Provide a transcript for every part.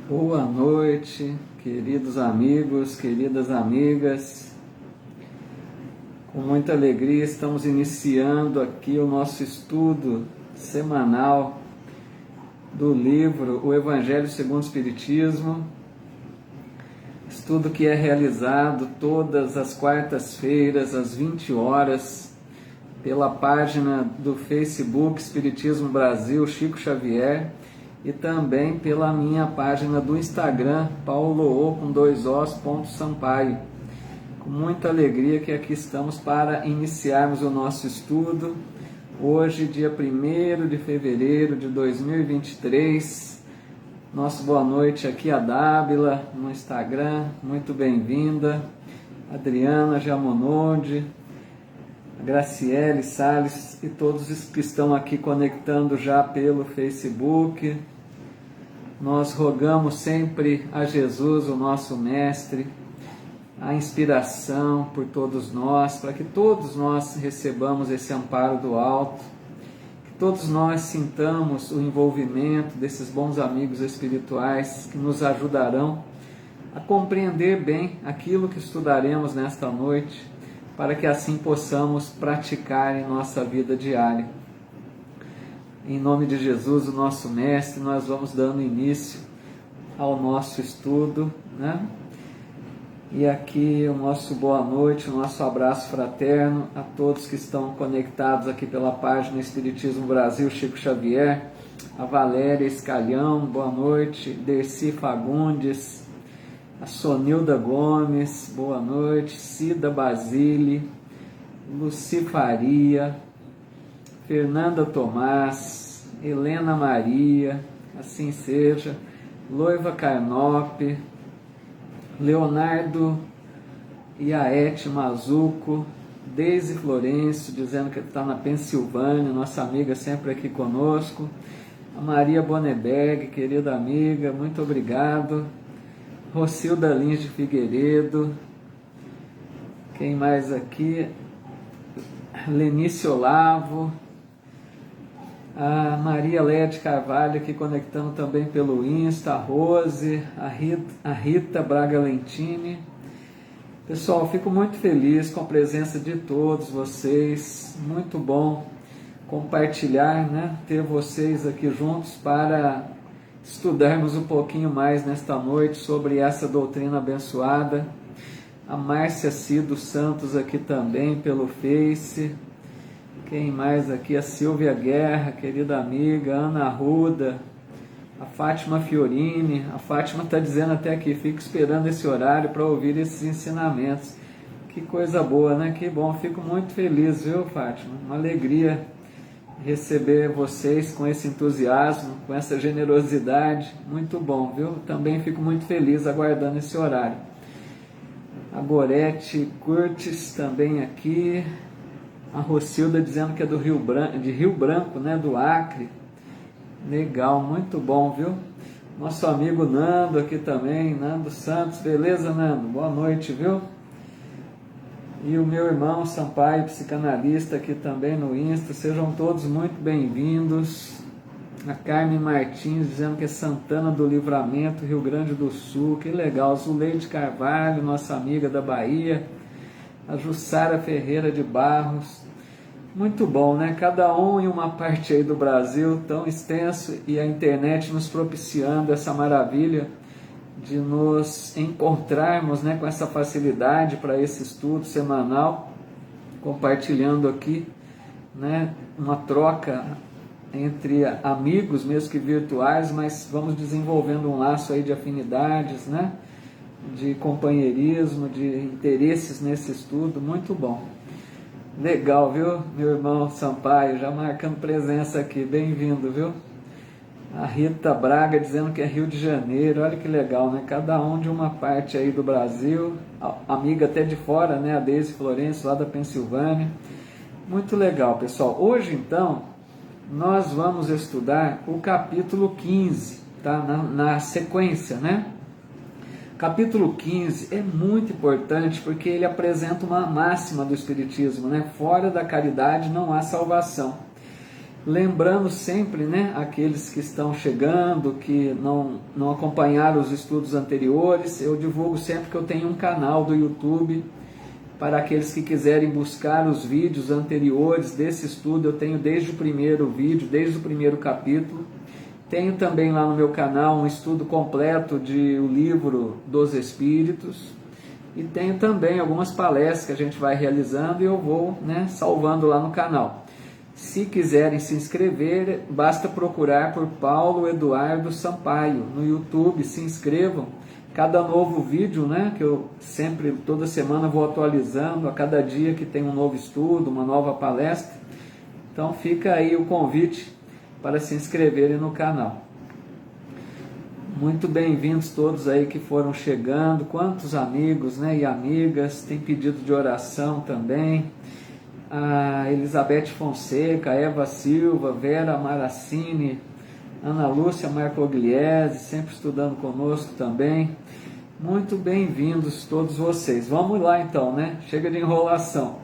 Boa noite, queridos amigos, queridas amigas. Com muita alegria estamos iniciando aqui o nosso estudo semanal do livro O Evangelho segundo o Espiritismo, estudo que é realizado todas as quartas-feiras às 20 horas pela página do Facebook Espiritismo Brasil Chico Xavier e também pela minha página do Instagram, paulo_Sampaio. Com muita alegria que aqui estamos para iniciarmos o nosso estudo. Hoje, dia 1º de fevereiro de 2023. Nosso boa noite aqui a Dábila no Instagram, muito bem-vinda. Adriana Giamonode, Graciele Salles e todos os que estão aqui conectando já pelo Facebook. Nós rogamos sempre a Jesus, o nosso Mestre, a inspiração por todos nós, para que todos nós recebamos esse amparo do alto, que todos nós sintamos o envolvimento desses bons amigos espirituais que nos ajudarão a compreender bem aquilo que estudaremos nesta noite, para que assim possamos praticar em nossa vida diária. Em nome de Jesus, o nosso Mestre, nós vamos dando início ao nosso estudo, né? E aqui o nosso boa noite, o nosso abraço fraterno a todos que estão conectados aqui pela página Espiritismo Brasil Chico Xavier, a Valéria Escalhão, boa noite, Dercy Fagundes, a Sonilda Gomes, boa noite, Cida Basile, Luci Faria, Fernanda Tomás, Helena Maria, assim seja, Loiva Carnope, Leonardo Iaete Mazuco, Deise Florencio, dizendo que está na Pensilvânia, nossa amiga sempre aqui conosco, a Maria Boneberg, querida amiga, muito obrigado, Rocilda Lins de Figueiredo, quem mais aqui? Lenice Olavo, a Maria Léa de Carvalho aqui conectando também pelo Insta, a Rose, a Rita Braga Lentini. Pessoal, fico muito feliz com a presença de todos vocês, muito bom compartilhar, né? Ter vocês aqui juntos para estudarmos um pouquinho mais nesta noite sobre essa doutrina abençoada. A Márcia Cido Santos aqui também pelo Face. Quem mais aqui? A Silvia Guerra, querida amiga, Ana Arruda, a Fátima Fiorini. A Fátima está dizendo até aqui, fico esperando esse horário para ouvir esses ensinamentos. Que coisa boa, né? Que bom, fico muito feliz, viu, Fátima? Uma alegria receber vocês com esse entusiasmo, com essa generosidade, muito bom, viu? Também fico muito feliz aguardando esse horário. A Gorete Curtis também aqui, a Rocilda dizendo que é do Rio Branco, né, do Acre, legal, muito bom, viu? Nosso amigo Nando aqui também, Nando Santos, beleza, Nando? Boa noite, viu? E o meu irmão Sampaio, psicanalista, aqui também no Insta. Sejam todos muito bem-vindos. A Carmen Martins dizendo que é Santana do Livramento, Rio Grande do Sul. Que legal. Zuleide Carvalho, nossa amiga da Bahia. A Jussara Ferreira de Barros. Muito bom, né? Cada um em uma parte aí do Brasil, tão extenso, e a internet nos propiciando essa maravilha de nos encontrarmos, né, com essa facilidade para esse estudo semanal, compartilhando aqui, né, uma troca entre amigos, mesmo que virtuais, mas vamos desenvolvendo um laço aí de afinidades, né, de companheirismo, de interesses nesse estudo, muito bom. Legal, viu, meu irmão Sampaio, já marcando presença aqui, bem-vindo, viu? A Rita Braga dizendo que é Rio de Janeiro, olha que legal, né? Cada um de uma parte aí do Brasil, amiga até de fora, né? A Deise Florencio lá da Pensilvânia. Muito legal, pessoal. Hoje, então, nós vamos estudar o capítulo 15, tá? Na sequência, né? Capítulo 15 é muito importante porque ele apresenta uma máxima do Espiritismo, né? Fora da caridade não há salvação. Lembrando sempre, né, aqueles que estão chegando, que não acompanharam os estudos anteriores, eu divulgo sempre que eu tenho um canal do YouTube para aqueles que quiserem buscar os vídeos anteriores desse estudo. Eu tenho desde o primeiro vídeo, desde o primeiro capítulo. Tenho também lá no meu canal um estudo completo de o livro dos Espíritos. E tenho também algumas palestras que a gente vai realizando e eu vou, né, salvando lá no canal. Se quiserem se inscrever, basta procurar por Paulo Eduardo Sampaio no YouTube, se inscrevam. Cada novo vídeo, né, que eu sempre, toda semana vou atualizando, a cada dia que tem um novo estudo, uma nova palestra. Então fica aí o convite para se inscreverem no canal. Muito bem-vindos todos aí que foram chegando, quantos amigos, né, e amigas, tem pedido de oração também. A Elizabeth Fonseca, Eva Silva, Vera Maracini, Ana Lúcia Marcogliese, sempre estudando conosco também. Muito bem-vindos todos vocês. Vamos lá então, né? Chega de enrolação.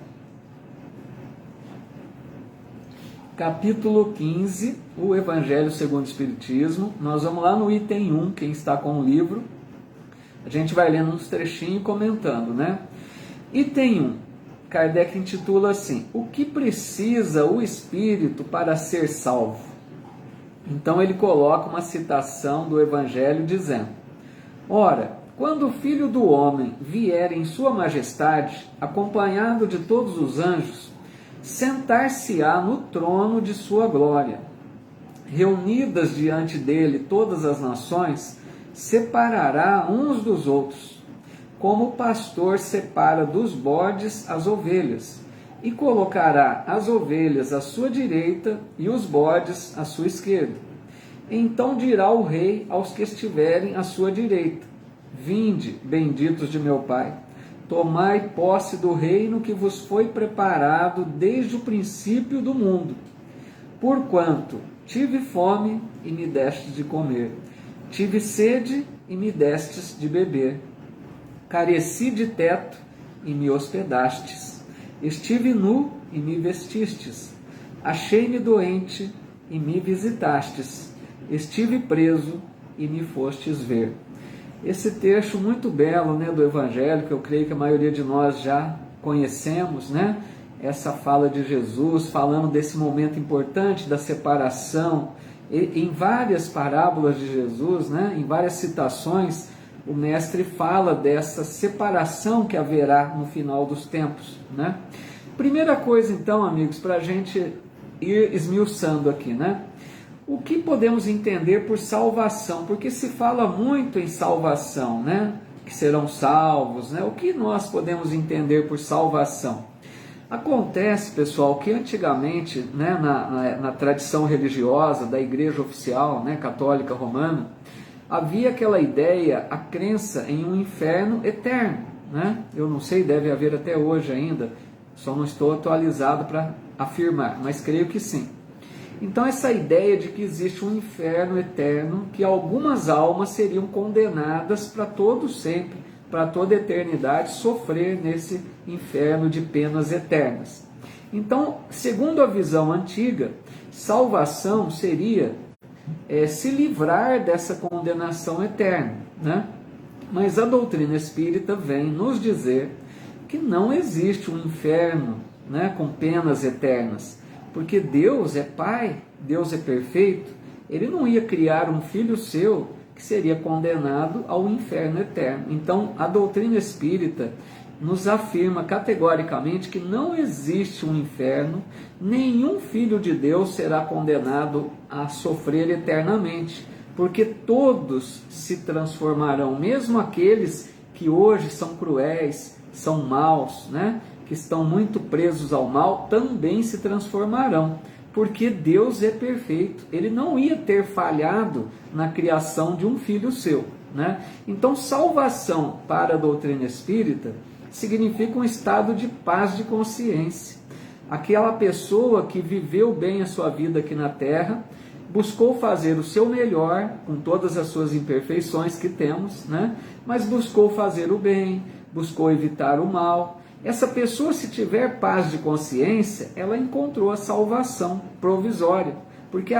Capítulo 15, o Evangelho segundo o Espiritismo. Nós vamos lá no item 1, quem está com o livro. A gente vai lendo uns trechinhos e comentando, né? Item 1. Kardec intitula assim: o que precisa o espírito para ser salvo? Então ele coloca uma citação do Evangelho dizendo: ora, quando o Filho do Homem vier em sua majestade, acompanhado de todos os anjos, sentar-se-á no trono de sua glória. Reunidas diante dele todas as nações, separará uns dos outros, como o pastor separa dos bodes as ovelhas, e colocará as ovelhas à sua direita e os bodes à sua esquerda. Então dirá o rei aos que estiverem à sua direita: vinde, benditos de meu Pai, tomai posse do reino que vos foi preparado desde o princípio do mundo. Porquanto tive fome e me destes de comer, tive sede e me destes de beber, careci de teto e me hospedastes, estive nu e me vestistes, achei-me doente e me visitastes, estive preso e me fostes ver. Esse texto muito belo, né, do Evangelho, que eu creio que a maioria de nós já conhecemos, né? Essa fala de Jesus, falando desse momento importante da separação. Em várias parábolas de Jesus, né, em várias citações, o mestre fala dessa separação que haverá no final dos tempos, né? Primeira coisa, então, amigos, para a gente ir esmiuçando aqui, né? O que podemos entender por salvação? Porque se fala muito em salvação, né? Que serão salvos, né? O que nós podemos entender por salvação? Acontece, pessoal, que antigamente, né, na tradição religiosa da Igreja Oficial, né, Católica Romana, havia aquela ideia, a crença em um inferno eterno, né? Eu não sei, deve haver até hoje ainda, só não estou atualizado para afirmar, mas creio que sim. Então essa ideia de que existe um inferno eterno, que algumas almas seriam condenadas para todo sempre, para toda eternidade, sofrer nesse inferno de penas eternas. Então, segundo a visão antiga, salvação seria se livrar dessa condenação eterna, né? Mas a doutrina espírita vem nos dizer que não existe um inferno, né, com penas eternas, porque Deus é Pai, Deus é perfeito, Ele não ia criar um filho seu que seria condenado ao inferno eterno. Então, a doutrina espírita nos afirma categoricamente que não existe um inferno, nenhum filho de Deus será condenado a sofrer eternamente, porque todos se transformarão, mesmo aqueles que hoje são cruéis, são maus, né? Que estão muito presos ao mal, também se transformarão, porque Deus é perfeito, Ele não ia ter falhado na criação de um filho seu, né? Então, salvação para a doutrina espírita significa um estado de paz de consciência. Aquela pessoa que viveu bem a sua vida aqui na Terra, buscou fazer o seu melhor, com todas as suas imperfeições que temos, né? Mas buscou fazer o bem, buscou evitar o mal, Essa pessoa, se tiver paz de consciência, ela encontrou a salvação provisória. Porque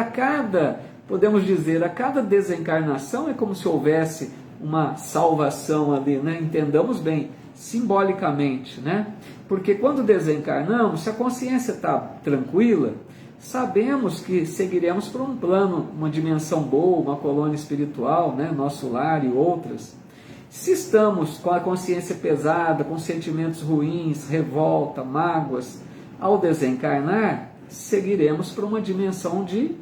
podemos dizer, a cada desencarnação é como se houvesse uma salvação ali, né? Entendamos bem, simbolicamente, né? Porque quando desencarnamos, se a consciência está tranquila, sabemos que seguiremos para um plano, uma dimensão boa, uma colônia espiritual, né? Nosso lar e outras. Se estamos com a consciência pesada, com sentimentos ruins, revolta, mágoas, ao desencarnar, seguiremos para uma dimensão de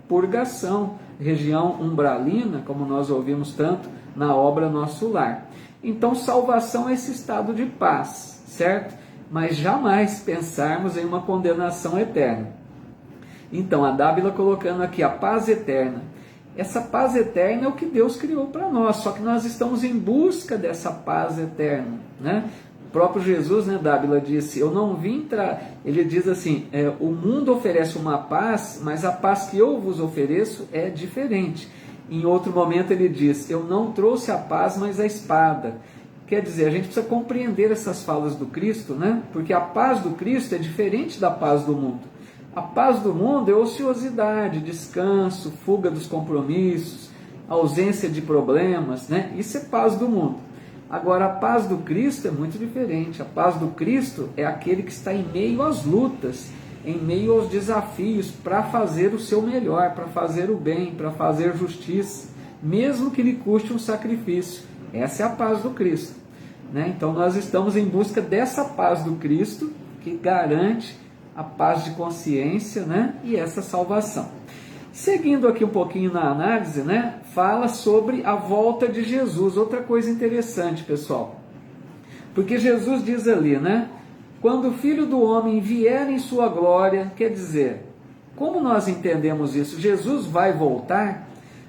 purgação, região umbralina, como nós ouvimos tanto na obra Nosso Lar. Então, salvação é esse estado de paz, certo? Mas jamais pensarmos em uma condenação eterna. Então, a Dávila colocando aqui a paz eterna. Essa paz eterna é o que Deus criou para nós, só que nós estamos em busca dessa paz eterna, né? O próprio Jesus, né, Dávila, disse, eu não vim ele diz assim, o mundo oferece uma paz, mas a paz que eu vos ofereço é diferente. Em outro momento ele diz, eu não trouxe a paz, mas a espada. Quer dizer, a gente precisa compreender essas falas do Cristo, né? Porque a paz do Cristo é diferente da paz do mundo. A paz do mundo é ociosidade, descanso, fuga dos compromissos, ausência de problemas, né? Isso é paz do mundo. Agora, a paz do Cristo é muito diferente. A paz do Cristo é aquele que está em meio às lutas, em meio aos desafios, para fazer o seu melhor, para fazer o bem, para fazer justiça, mesmo que lhe custe um sacrifício. Essa é a paz do Cristo, né? Então, nós estamos em busca dessa paz do Cristo, que garante a paz de consciência, né? E essa salvação. Seguindo aqui um pouquinho na análise, né? Fala sobre a volta de Jesus. Outra coisa interessante, pessoal. Porque Jesus diz ali, né? Quando o Filho do Homem vier em sua glória, quer dizer, como nós entendemos isso? Jesus vai voltar?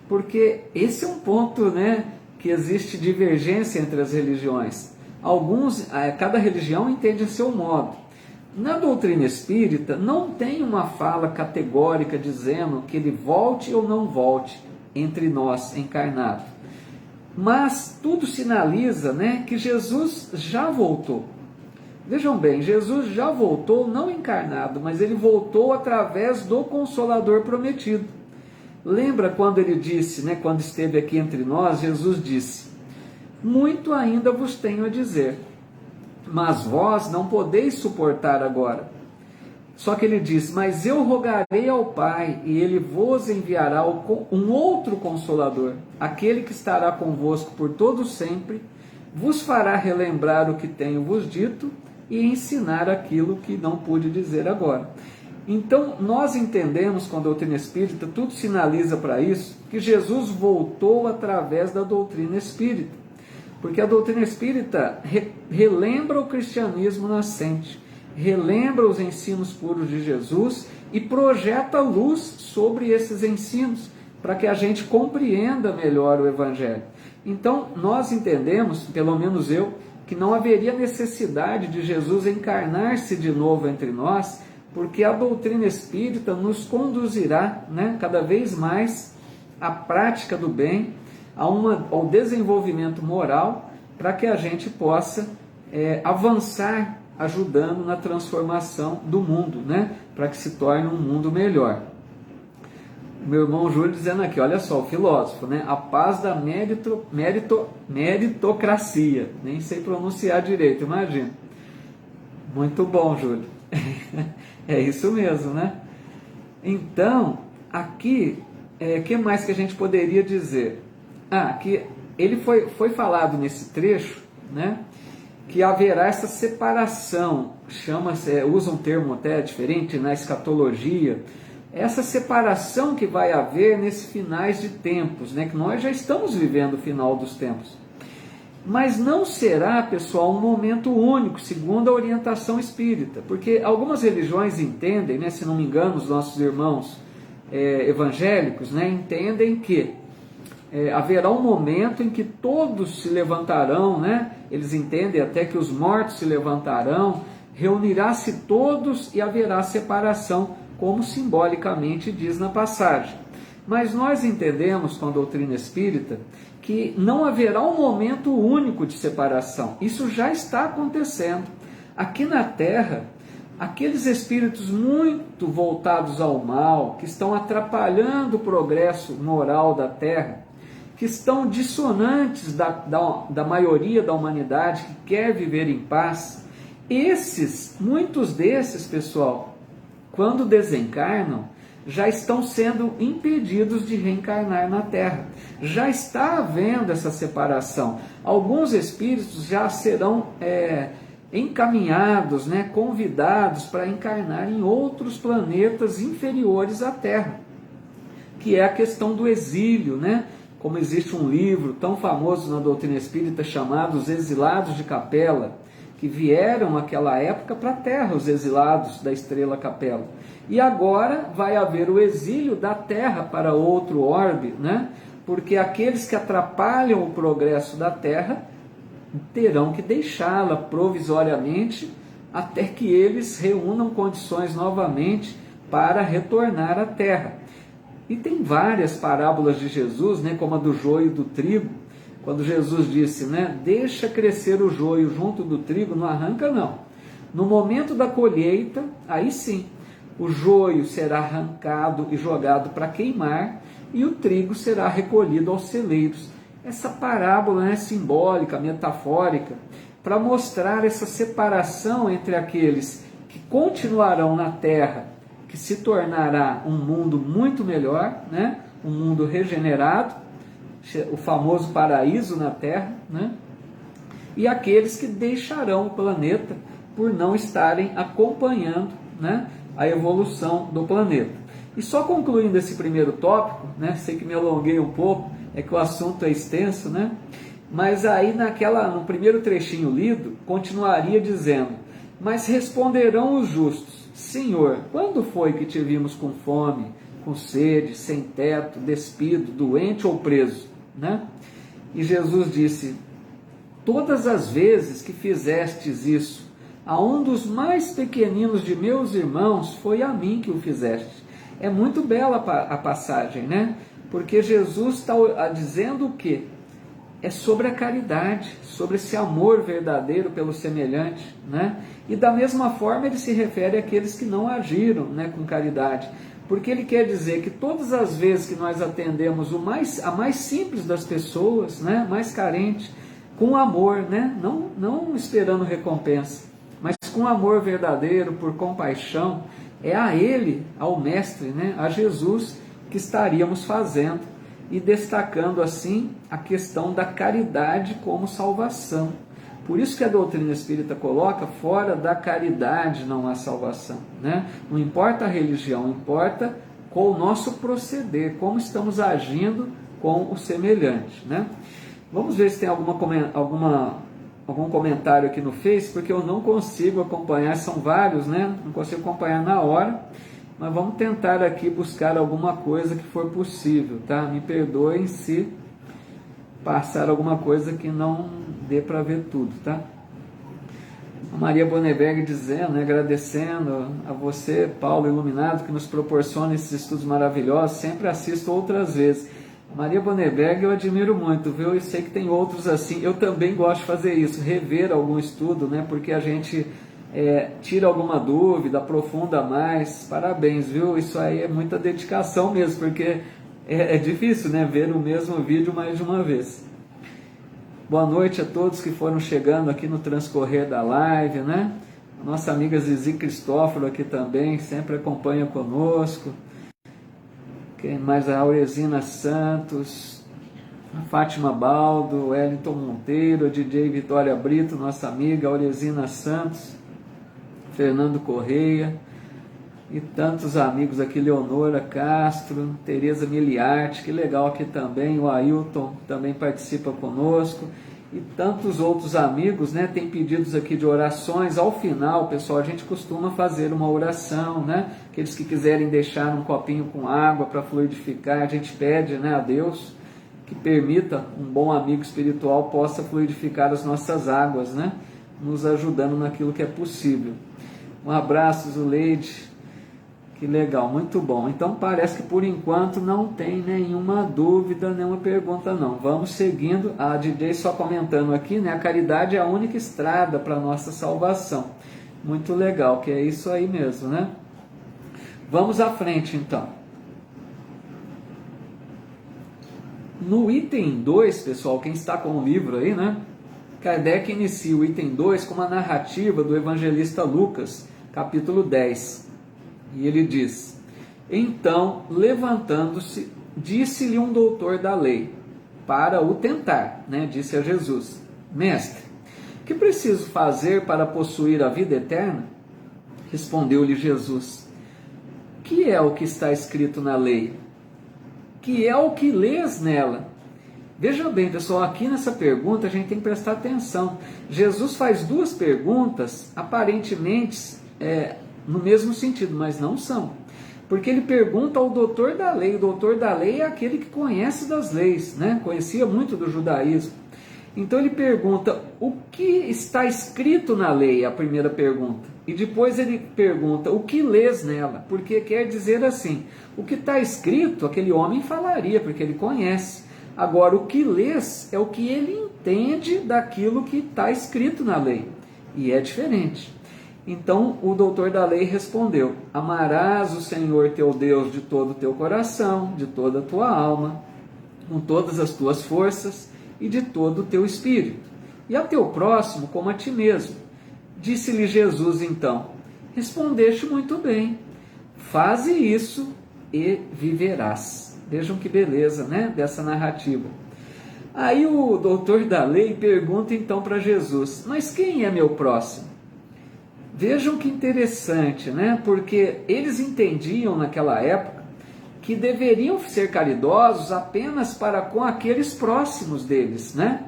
Porque esse é um ponto, né? Que existe divergência entre as religiões. Cada religião entende a seu modo. Na doutrina espírita, não tem uma fala categórica dizendo que ele volte ou não volte entre nós, encarnado. Mas tudo sinaliza, né, que Jesus já voltou. Vejam bem, Jesus já voltou não encarnado, mas ele voltou através do Consolador prometido. Lembra quando ele disse, né, quando esteve aqui entre nós, Jesus disse, muito ainda vos tenho a dizer, mas vós não podeis suportar agora. Só que ele diz, mas eu rogarei ao Pai, e ele vos enviará um outro Consolador, aquele que estará convosco por todo sempre, vos fará relembrar o que tenho vos dito, e ensinar aquilo que não pude dizer agora. Então, nós entendemos com a doutrina espírita, tudo sinaliza para isso, que Jesus voltou através da doutrina espírita. Porque a doutrina espírita relembra o cristianismo nascente, relembra os ensinos puros de Jesus e projeta luz sobre esses ensinos, para que a gente compreenda melhor o Evangelho. Então, nós entendemos, pelo menos eu, que não haveria necessidade de Jesus encarnar-se de novo entre nós, porque a doutrina espírita nos conduzirá, né, cada vez mais à prática do bem, ao desenvolvimento moral, para que a gente possa avançar, ajudando na transformação do mundo, né? Para que se torne um mundo melhor. Meu irmão Júlio dizendo aqui, olha só, o filósofo, né? A paz da meritocracia. Nem sei pronunciar direito, imagina. Muito bom, Júlio. É isso mesmo, né? Então, aqui, que mais que a gente poderia dizer? Que ele foi falado nesse trecho, né, que haverá essa separação, usa um termo até diferente na escatologia, essa separação que vai haver nesses finais de tempos, né, que nós já estamos vivendo o final dos tempos. Mas não será, pessoal, um momento único, segundo a orientação espírita, porque algumas religiões entendem, né, se não me engano, os nossos irmãos evangélicos, né, entendem que haverá um momento em que todos se levantarão, né? Eles entendem até que os mortos se levantarão, reunirá-se todos e haverá separação, como simbolicamente diz na passagem. Mas nós entendemos com a doutrina espírita que não haverá um momento único de separação. Isso já está acontecendo. aqui na Terra, aqueles espíritos muito voltados ao mal, que estão atrapalhando o progresso moral da Terra, que estão dissonantes da maioria da humanidade que quer viver em paz, muitos desses, pessoal, quando desencarnam, já estão sendo impedidos de reencarnar na Terra. Já está havendo essa separação. Alguns espíritos já serão encaminhados, convidados para encarnar em outros planetas inferiores à Terra, que é a questão do exílio, Como existe um livro tão famoso na doutrina espírita chamado Os Exilados de Capela, que vieram naquela época para a Terra, os exilados da Estrela Capela. E agora vai haver o exílio da Terra para outro orbe, porque aqueles que atrapalham o progresso da Terra terão que deixá-la provisoriamente até que eles reúnam condições novamente para retornar à Terra. E tem várias parábolas de Jesus, como a do joio e do trigo, quando Jesus disse, deixa crescer o joio junto do trigo, não arranca não. No momento da colheita, aí sim, o joio será arrancado e jogado para queimar, e o trigo será recolhido aos celeiros. Essa parábola é simbólica, metafórica, para mostrar essa separação entre aqueles que continuarão na Terra, que se tornará um mundo muito melhor, um mundo regenerado, o famoso paraíso na Terra, e aqueles que deixarão o planeta por não estarem acompanhando a evolução do planeta. E só concluindo esse primeiro tópico, sei que me alonguei um pouco, é que o assunto é extenso, mas aí no primeiro trechinho lido, continuaria dizendo, mas responderão os justos, Senhor, quando foi que te vimos com fome, com sede, sem teto, despido, doente ou preso? E Jesus disse, todas as vezes que fizestes isso a um dos mais pequeninos de meus irmãos, foi a mim que o fizeste. É muito bela a passagem, porque Jesus está dizendo o quê? É sobre a caridade, sobre esse amor verdadeiro pelo semelhante, E da mesma forma ele se refere àqueles que não agiram, com caridade, porque ele quer dizer que todas as vezes que nós atendemos a mais simples das pessoas, mais carente, com amor, não esperando recompensa, mas com amor verdadeiro, por compaixão, é a ele, ao Mestre, a Jesus, que estaríamos fazendo e destacando assim a questão da caridade como salvação. Por isso que a doutrina espírita coloca, fora da caridade não há salvação. Não importa a religião, importa com o nosso proceder, como estamos agindo com o semelhante. Vamos ver se tem algum comentário aqui no Face, porque eu não consigo acompanhar, são vários, não consigo acompanhar na hora, mas vamos tentar aqui buscar alguma coisa que for possível, tá? Me perdoem se passar alguma coisa que não dê para ver tudo, tá? A Maria Boneberg dizendo, agradecendo a você, Paulo Iluminado, que nos proporciona esses estudos maravilhosos, sempre assisto outras vezes. Maria Boneberg eu admiro muito, viu? Eu sei que tem outros assim, eu também gosto de fazer isso, rever algum estudo, porque a gente tira alguma dúvida, aprofunda mais. Parabéns, viu? Isso aí é muita dedicação mesmo, porque é difícil, ver o mesmo vídeo mais de uma vez. Boa noite a todos que foram chegando aqui no transcorrer da live, Nossa amiga Zizi Cristóforo aqui também, sempre acompanha conosco. Quem mais? A Auresina Santos, a Fátima Baldo, Wellington Monteiro, a DJ Vitória Brito, nossa amiga, a Auresina Santos, Fernando Correia, e tantos amigos aqui, Leonora Castro, Tereza Miliarte, que legal aqui também, o Ailton também participa conosco, e tantos outros amigos, tem pedidos aqui de orações. Ao final, pessoal, a gente costuma fazer uma oração, aqueles que quiserem deixar um copinho com água para fluidificar, a gente pede, a Deus que permita um bom amigo espiritual possa fluidificar as nossas águas, nos ajudando naquilo que é possível. Um abraço, Zuleide. Que legal, muito bom. Então parece que por enquanto não tem nenhuma dúvida, nenhuma pergunta não. Vamos seguindo. A DJ só comentando aqui, a caridade é a única estrada para a nossa salvação. Muito legal, que é isso aí mesmo, né? Vamos à frente, então. No item 2, pessoal, quem está com o livro aí, né? Kardec inicia o item 2 com uma narrativa do evangelista Lucas, capítulo 10. E ele diz: então, levantando-se, disse-lhe um doutor da lei, para o tentar, né? Disse a Jesus: mestre, que preciso fazer para possuir a vida eterna? Respondeu-lhe Jesus: que é o que está escrito na lei? Que é o que lês nela? Veja bem, pessoal, aqui nessa pergunta a gente tem que prestar atenção. Jesus faz duas perguntas aparentemente no mesmo sentido, mas não são. Porque ele pergunta ao doutor da lei. O doutor da lei é aquele que conhece das leis, né? Conhecia muito do judaísmo. Então ele pergunta: o que está escrito na lei? A primeira pergunta. E depois ele pergunta: o que lês nela? Porque quer dizer assim, o que está escrito, aquele homem falaria, porque ele conhece. Agora, o que lês é o que ele entende daquilo que está escrito na lei. E é diferente. Então o doutor da lei respondeu: amarás o Senhor teu Deus de todo o teu coração, de toda a tua alma, com todas as tuas forças e de todo o teu espírito, e a teu próximo como a ti mesmo. Disse-lhe Jesus então: respondeste muito bem, faze isso e viverás. Vejam que beleza, né, dessa narrativa. Aí o doutor da lei pergunta então para Jesus: mas quem é meu próximo? Vejam que interessante, né? Porque eles entendiam naquela época que deveriam ser caridosos apenas para com aqueles próximos deles, né?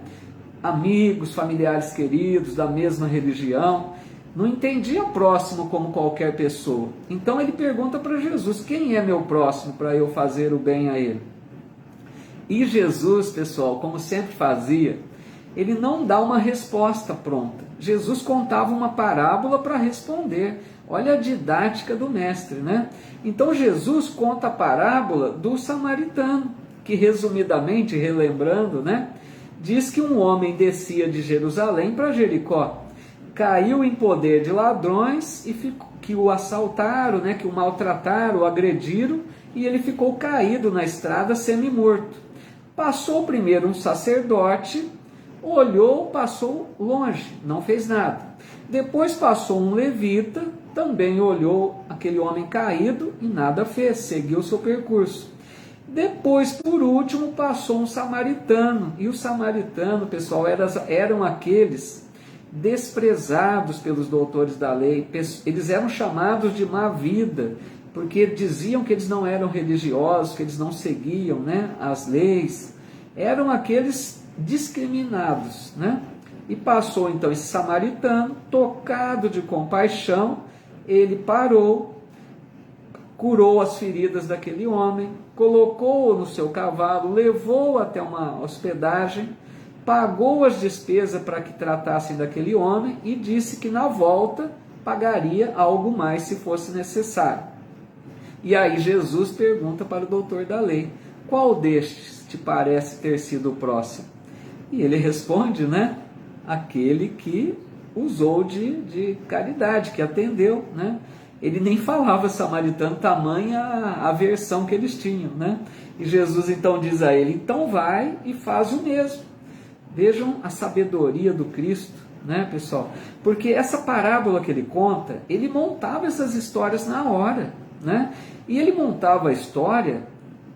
Amigos, familiares queridos, da mesma religião. Não entendia próximo como qualquer pessoa. Então ele pergunta para Jesus: quem é meu próximo para eu fazer o bem a ele? E Jesus, pessoal, como sempre fazia, ele não dá uma resposta pronta. Jesus contava uma parábola para responder. Olha a didática do mestre, né? Então Jesus conta a parábola do samaritano, que resumidamente, relembrando, né, diz que um homem descia de Jerusalém para Jericó, caiu em poder de ladrões e que o assaltaram, né, que o maltrataram, o agrediram, e ele ficou caído na estrada semi-morto. Passou primeiro um sacerdote, olhou, passou longe, não fez nada. Depois passou um levita, também olhou aquele homem caído e nada fez, seguiu o seu percurso. Depois, por último, passou um samaritano. E o samaritano, pessoal, eram aqueles desprezados pelos doutores da lei. Eles eram chamados de má vida, porque diziam que eles não eram religiosos, que eles não seguiam, né, as leis. Eram aqueles discriminados, né? E passou então esse samaritano, tocado de compaixão, ele parou, curou as feridas daquele homem, colocou-o no seu cavalo, levou-o até uma hospedagem, pagou as despesas para que tratassem daquele homem e disse que na volta pagaria algo mais se fosse necessário. E aí Jesus pergunta para o doutor da lei: qual destes te parece ter sido o próximo? E ele responde, né? Aquele que usou de caridade, que atendeu, né? Ele nem falava samaritano, tamanha a aversão que eles tinham, né? E Jesus então diz a ele: então vai e faz o mesmo. Vejam a sabedoria do Cristo, né, pessoal? Porque essa parábola que ele conta, ele montava essas histórias na hora, né? E ele montava a história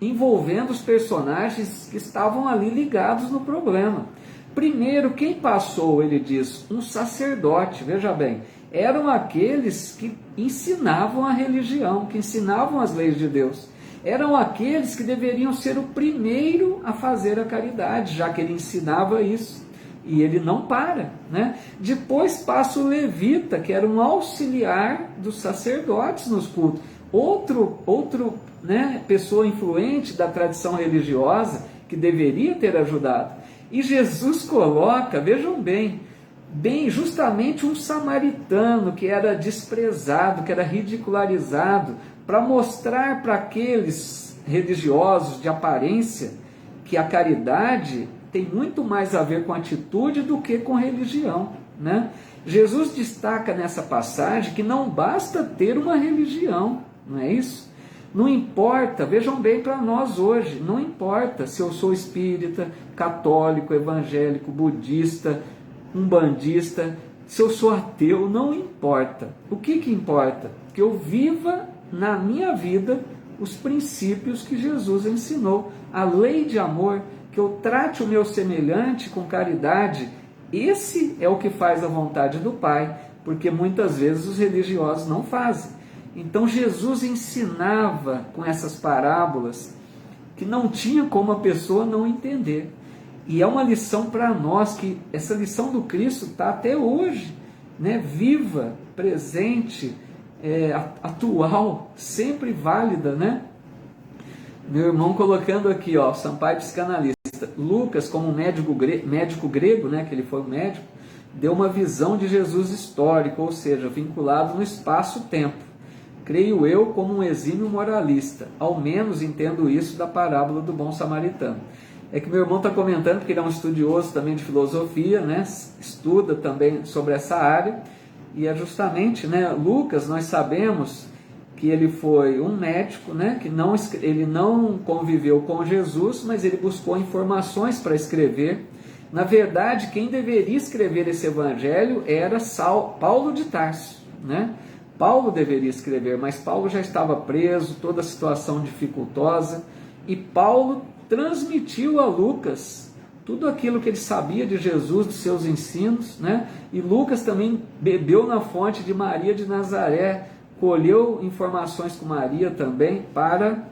envolvendo os personagens que estavam ali ligados no problema. Primeiro, quem passou, ele diz, um sacerdote, veja bem, eram aqueles que ensinavam a religião, que ensinavam as leis de Deus. Eram aqueles que deveriam ser o primeiro a fazer a caridade, já que ele ensinava isso. E ele não para, né? Depois passa o levita, que era um auxiliar dos sacerdotes nos cultos. Outro, né, pessoa influente da tradição religiosa que deveria ter ajudado. E Jesus coloca, vejam bem, justamente um samaritano que era desprezado, que era ridicularizado, para mostrar para aqueles religiosos de aparência que a caridade tem muito mais a ver com atitude do que com religião, né? Jesus destaca nessa passagem que não basta ter uma religião, não é isso? Não importa, vejam bem para nós hoje, não importa se eu sou espírita, católico, evangélico, budista, umbandista, se eu sou ateu, não importa. O que importa? Que eu viva na minha vida os princípios que Jesus ensinou, a lei de amor, que eu trate o meu semelhante com caridade. Esse é o que faz a vontade do Pai, porque muitas vezes os religiosos não fazem. Então Jesus ensinava com essas parábolas que não tinha como a pessoa não entender. E é uma lição para nós, que essa lição do Cristo está até hoje, né? Viva, presente, atual, sempre válida, né? Meu irmão colocando aqui, ó, Sampaio psicanalista, Lucas, como médico grego, né, que ele foi um médico, deu uma visão de Jesus histórico, ou seja, vinculado no espaço-tempo. Creio eu como um exímio moralista, ao menos entendo isso da parábola do bom samaritano. É que meu irmão está comentando, porque ele é um estudioso também de filosofia, né, estuda também sobre essa área, e é justamente, né, Lucas, nós sabemos que ele foi um médico, né, que ele não conviveu com Jesus, mas ele buscou informações para escrever. Na verdade, quem deveria escrever esse evangelho era Paulo de Tarso, né? Paulo deveria escrever, mas Paulo já estava preso, toda a situação dificultosa, e Paulo transmitiu a Lucas tudo aquilo que ele sabia de Jesus, dos seus ensinos, né? E Lucas também bebeu na fonte de Maria de Nazaré, colheu informações com Maria também para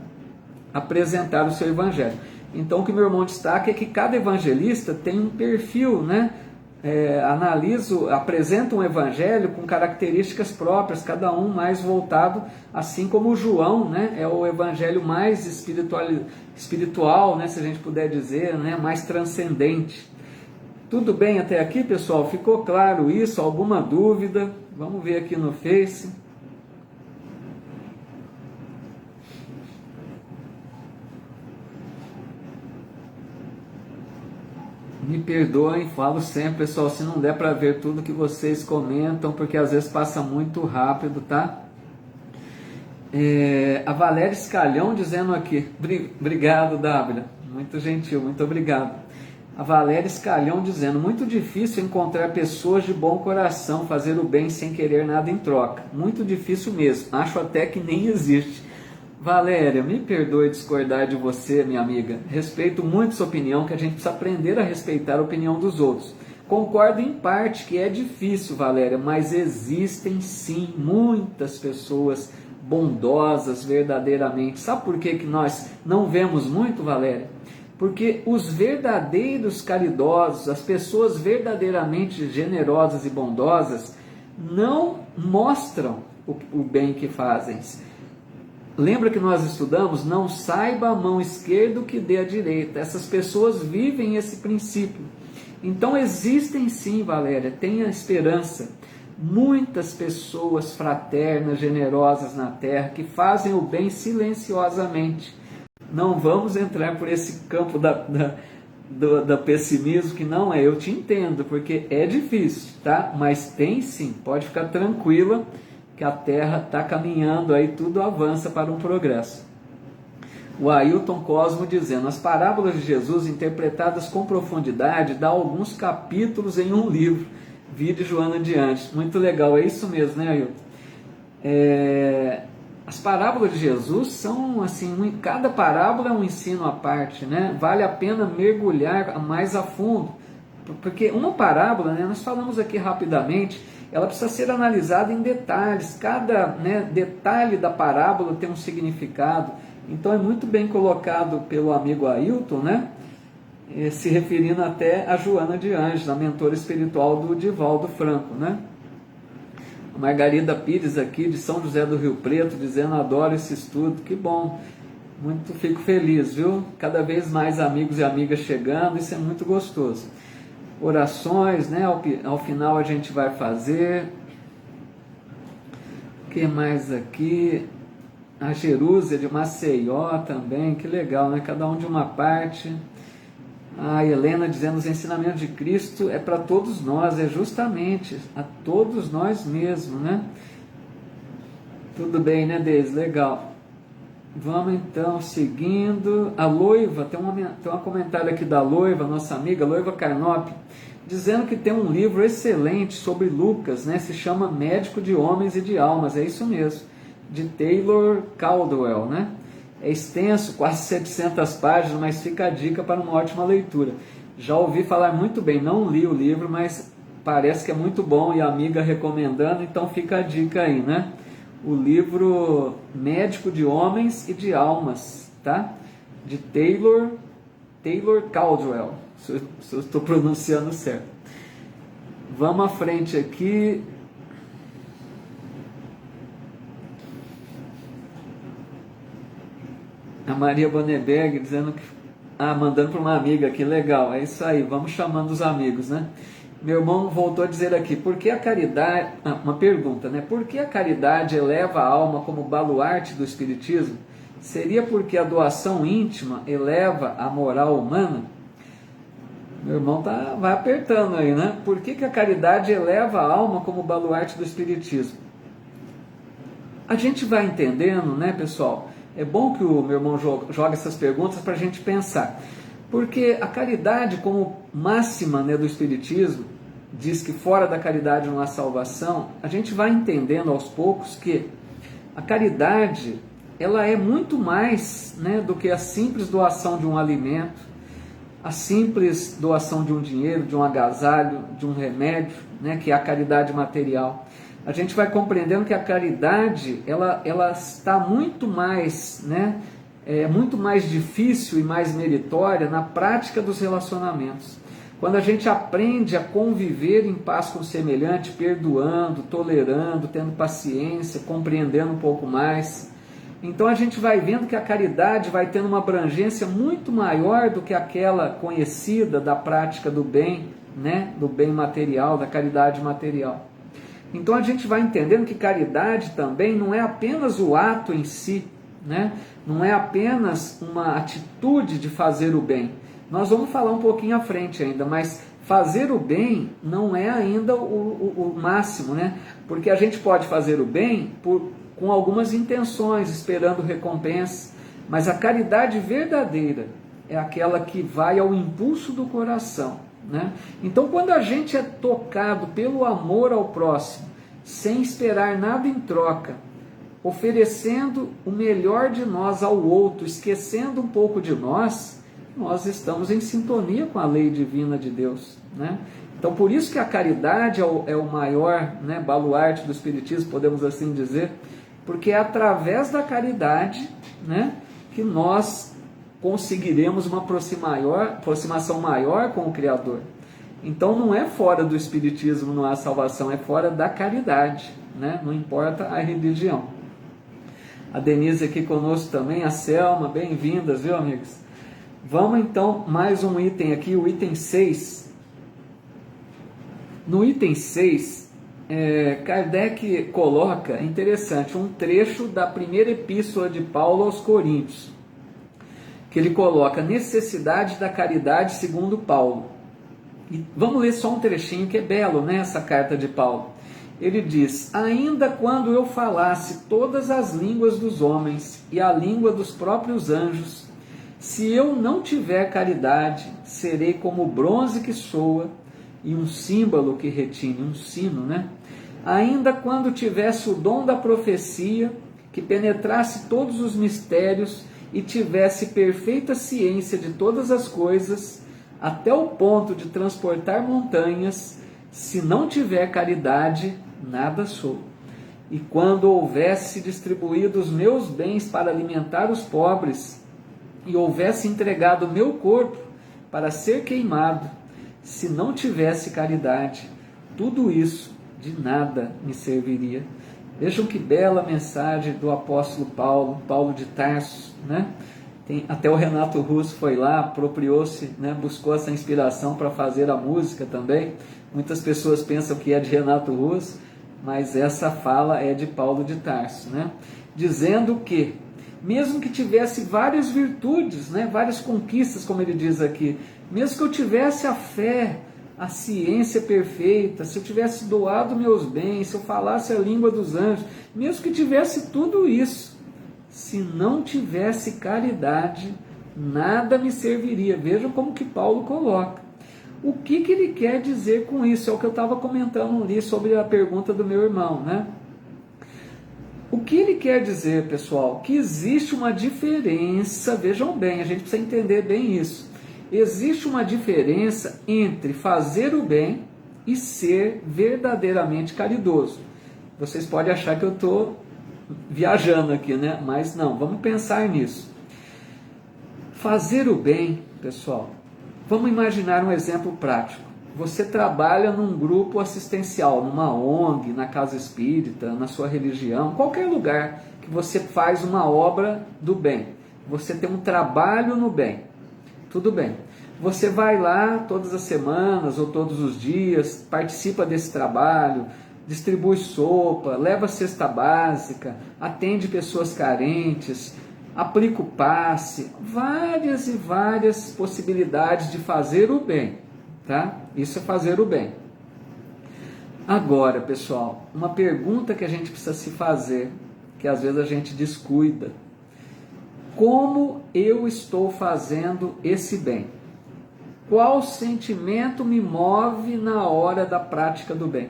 apresentar o seu evangelho. Então o que meu irmão destaca é que cada evangelista tem um perfil, né? Apresenta um evangelho com características próprias, cada um mais voltado, assim como o João, né? É o evangelho mais espiritual, né? Se a gente puder dizer, né? Mais transcendente. Tudo bem até aqui, pessoal? Ficou claro isso? Alguma dúvida? Vamos ver aqui no Face. Me perdoem, falo sempre, pessoal, se não der para ver tudo que vocês comentam, porque às vezes passa muito rápido, tá? A Valéria Escalhão dizendo aqui, obrigado, Dábila, muito gentil, muito obrigado. A Valéria Escalhão dizendo, muito difícil encontrar pessoas de bom coração, fazer o bem sem querer nada em troca, muito difícil mesmo, acho até que nem existe. Valéria, me perdoe discordar de você, minha amiga. Respeito muito sua opinião, que a gente precisa aprender a respeitar a opinião dos outros. Concordo em parte que é difícil, Valéria, mas existem sim muitas pessoas bondosas verdadeiramente. Sabe por que nós não vemos muito, Valéria? Porque os verdadeiros caridosos, as pessoas verdadeiramente generosas e bondosas, não mostram o bem que fazem. Lembra que nós estudamos? Não saiba a mão esquerda o que dê a direita. Essas pessoas vivem esse princípio. Então existem sim, Valéria, tenha esperança. Muitas pessoas fraternas, generosas na terra, que fazem o bem silenciosamente. Não vamos entrar por esse campo do pessimismo, que não é. Eu te entendo, porque é difícil, tá? Mas tem sim, pode ficar tranquila, que a Terra está caminhando aí, tudo avança para um progresso. O Ailton Cosmo dizendo, as parábolas de Jesus interpretadas com profundidade dá alguns capítulos em um livro, vide Joana adiante. Muito legal, é isso mesmo, né, Ailton? As parábolas de Jesus são assim, cada parábola é um ensino à parte, né? Vale a pena mergulhar mais a fundo, porque uma parábola, né, nós falamos aqui rapidamente, ela precisa ser analisada em detalhes, cada, né, detalhe da parábola tem um significado. Então é muito bem colocado pelo amigo Ailton, né, se referindo até a Joana de Anjos, a mentora espiritual do Divaldo Franco, né? A Margarida Pires aqui de São José do Rio Preto dizendo, adoro esse estudo, que bom, muito fico feliz, viu? Cada vez mais amigos e amigas chegando, isso é muito gostoso. Orações, né? Ao final a gente vai fazer. O que mais aqui? A Jerúsia de Maceió também, que legal, né? Cada um de uma parte. A Helena dizendo, os ensinamentos de Cristo é para todos nós, é justamente a todos nós mesmos, né? Tudo bem, né, Deise? Legal. Vamos então seguindo. A Loiva, tem um comentário aqui da Loiva, nossa amiga Loiva Carnop, dizendo que tem um livro excelente sobre Lucas, né? Se chama Médico de Homens e de Almas, é isso mesmo, de Taylor Caldwell, né? É extenso, quase 700 páginas, mas fica a dica para uma ótima leitura. Já ouvi falar muito bem, não li o livro, mas parece que é muito bom e a amiga recomendando, então fica a dica aí, né? O livro Médico de Homens e de Almas, tá? De Taylor Caldwell, se eu estou pronunciando certo. Vamos à frente aqui. A Maria Boneberg dizendo que... mandando para uma amiga aqui, legal, é isso aí, vamos chamando os amigos, né? Meu irmão voltou a dizer aqui, por que a caridade... uma pergunta, né? Por que a caridade eleva a alma como baluarte do Espiritismo? Seria porque a doação íntima eleva a moral humana? Meu irmão vai apertando aí, né? Por que a caridade eleva a alma como baluarte do Espiritismo? A gente vai entendendo, né, pessoal? É bom que o meu irmão joga essas perguntas para a gente pensar. Porque a caridade, como máxima, né, do Espiritismo, diz que fora da caridade não há salvação. A gente vai entendendo aos poucos que a caridade, ela é muito mais, né, do que a simples doação de um alimento, a simples doação de um dinheiro, de um agasalho, de um remédio, né, que é a caridade material. A gente vai compreendendo que a caridade, ela está muito mais, né, muito mais difícil e mais meritória na prática dos relacionamentos. Quando a gente aprende a conviver em paz com o semelhante, perdoando, tolerando, tendo paciência, compreendendo um pouco mais, então a gente vai vendo que a caridade vai tendo uma abrangência muito maior do que aquela conhecida da prática do bem, né, do bem material, da caridade material. Então a gente vai entendendo que caridade também não é apenas o ato em si, né? Não é apenas uma atitude de fazer o bem. Nós vamos falar um pouquinho à frente ainda, mas fazer o bem não é ainda o máximo, né? Porque a gente pode fazer o bem com algumas intenções, esperando recompensa, mas a caridade verdadeira é aquela que vai ao impulso do coração, né? Então, quando a gente é tocado pelo amor ao próximo, sem esperar nada em troca, oferecendo o melhor de nós ao outro, esquecendo um pouco de nós estamos em sintonia com a lei divina de Deus, né? Então, por isso que a caridade é o maior, né, baluarte do Espiritismo, podemos assim dizer, porque é através da caridade, né, que nós conseguiremos uma aproximação maior com o Criador. Então não é fora do Espiritismo não há salvação, é fora da caridade, né? Não importa a religião. A Denise aqui conosco também, a Selma, bem-vindas, viu, amigos? Vamos então, mais um item aqui, o item 6. No item 6, Kardec coloca, interessante, um trecho da primeira epístola de Paulo aos Coríntios, que ele coloca necessidade da caridade segundo Paulo. E vamos ler só um trechinho que é belo, né, essa carta de Paulo. Ele diz, ainda quando eu falasse todas as línguas dos homens e a língua dos próprios anjos, se eu não tiver caridade, serei como o bronze que soa e um símbolo que retine, um sino, né? Ainda quando tivesse o dom da profecia, que penetrasse todos os mistérios e tivesse perfeita ciência de todas as coisas, até o ponto de transportar montanhas, se não tiver caridade, nada sou. E quando houvesse distribuído os meus bens para alimentar os pobres, e houvesse entregado o meu corpo para ser queimado, se não tivesse caridade, tudo isso de nada me serviria. Vejam que bela mensagem do apóstolo Paulo de Tarso, né? Até o Renato Russo foi lá, apropriou-se, né? Buscou essa inspiração para fazer a música também. Muitas pessoas pensam que é de Renato Russo, mas essa fala é de Paulo de Tarso, né? Dizendo que, mesmo que tivesse várias virtudes, né? Várias conquistas, como ele diz aqui, Mesmo que eu tivesse a fé, a ciência perfeita, se eu tivesse doado meus bens, se eu falasse a língua dos anjos, mesmo que tivesse tudo isso, se não tivesse caridade, nada me serviria. Vejam como que Paulo coloca. O que ele quer dizer com isso? É o que eu estava comentando ali sobre a pergunta do meu irmão, né? O que ele quer dizer, pessoal? Que existe uma diferença, vejam bem, a gente precisa entender bem isso. Existe uma diferença entre fazer o bem e ser verdadeiramente caridoso. Vocês podem achar que eu estou viajando aqui, né? Mas não, vamos pensar nisso. Fazer o bem, pessoal, vamos imaginar um exemplo prático. Você trabalha num grupo assistencial, numa ONG, na casa espírita, na sua religião, qualquer lugar que você faz uma obra do bem. Você tem um trabalho no bem. Tudo bem. Você vai lá todas as semanas ou todos os dias, participa desse trabalho, distribui sopa, leva cesta básica, atende pessoas carentes, aplica o passe, várias e várias possibilidades de fazer o bem, tá? Isso é fazer o bem. Agora, pessoal, uma pergunta que a gente precisa se fazer, que às vezes a gente descuida. Como eu estou fazendo esse bem? Qual sentimento me move na hora da prática do bem?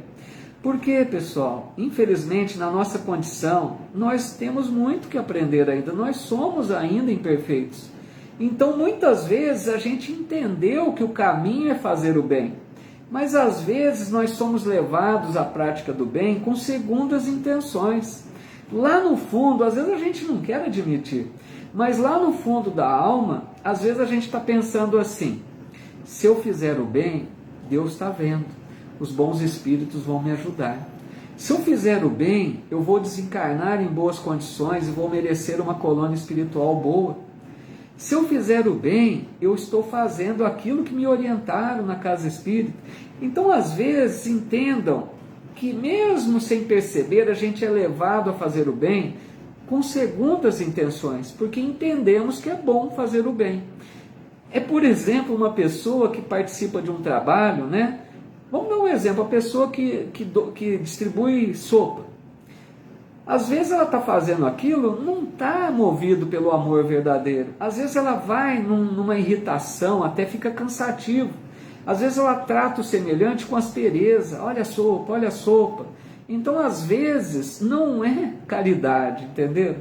Porque, pessoal, infelizmente, na nossa condição, nós temos muito que aprender ainda, nós somos ainda imperfeitos. Então, muitas vezes, a gente entendeu que o caminho é fazer o bem, mas às vezes nós somos levados à prática do bem com segundas intenções. Lá no fundo, às vezes a gente não quer admitir, mas lá no fundo da alma, às vezes a gente está pensando assim: se eu fizer o bem, Deus está vendo, os bons espíritos vão me ajudar. Se eu fizer o bem, eu vou desencarnar em boas condições e vou merecer uma colônia espiritual boa. Se eu fizer o bem, eu estou fazendo aquilo que me orientaram na casa espírita. Então, às vezes, entendam que mesmo sem perceber, a gente é levado a fazer o bem com segundas intenções, porque entendemos que é bom fazer o bem. É, por exemplo, uma pessoa que participa de um trabalho, né? Vamos dar um exemplo, a pessoa que distribui sopa. Às vezes ela está fazendo aquilo, não está movido pelo amor verdadeiro. Às vezes ela vai numa irritação, até fica cansativo. Às vezes ela trata o semelhante com aspereza. Olha a sopa, olha a sopa. Então, às vezes, não é caridade, entendeu?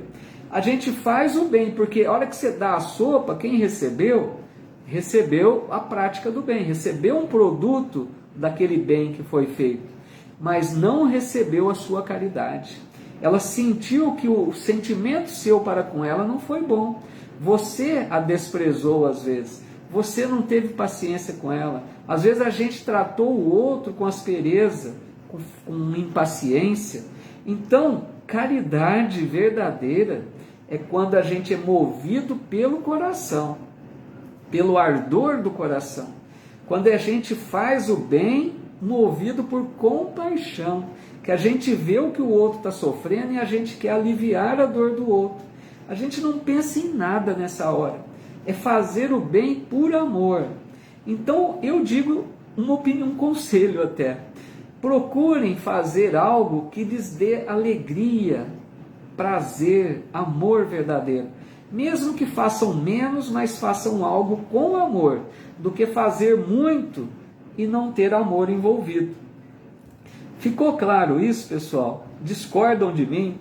A gente faz o bem, porque a hora que você dá a sopa, quem recebeu a prática do bem, recebeu um produto daquele bem que foi feito, mas não recebeu a sua caridade. Ela sentiu que o sentimento seu para com ela não foi bom. Você a desprezou às vezes. Você não teve paciência com ela. Às vezes a gente tratou o outro com aspereza, com impaciência. Então, caridade verdadeira é quando a gente é movido pelo coração, pelo ardor do coração. Quando a gente faz o bem movido por compaixão, que a gente vê o que o outro está sofrendo e a gente quer aliviar a dor do outro. A gente não pensa em nada nessa hora. É fazer o bem por amor. Então, eu digo uma opinião, um conselho até. Procurem fazer algo que lhes dê alegria, prazer, amor verdadeiro. Mesmo que façam menos, mas façam algo com amor, do que fazer muito e não ter amor envolvido. Ficou claro isso, pessoal? Discordam de mim?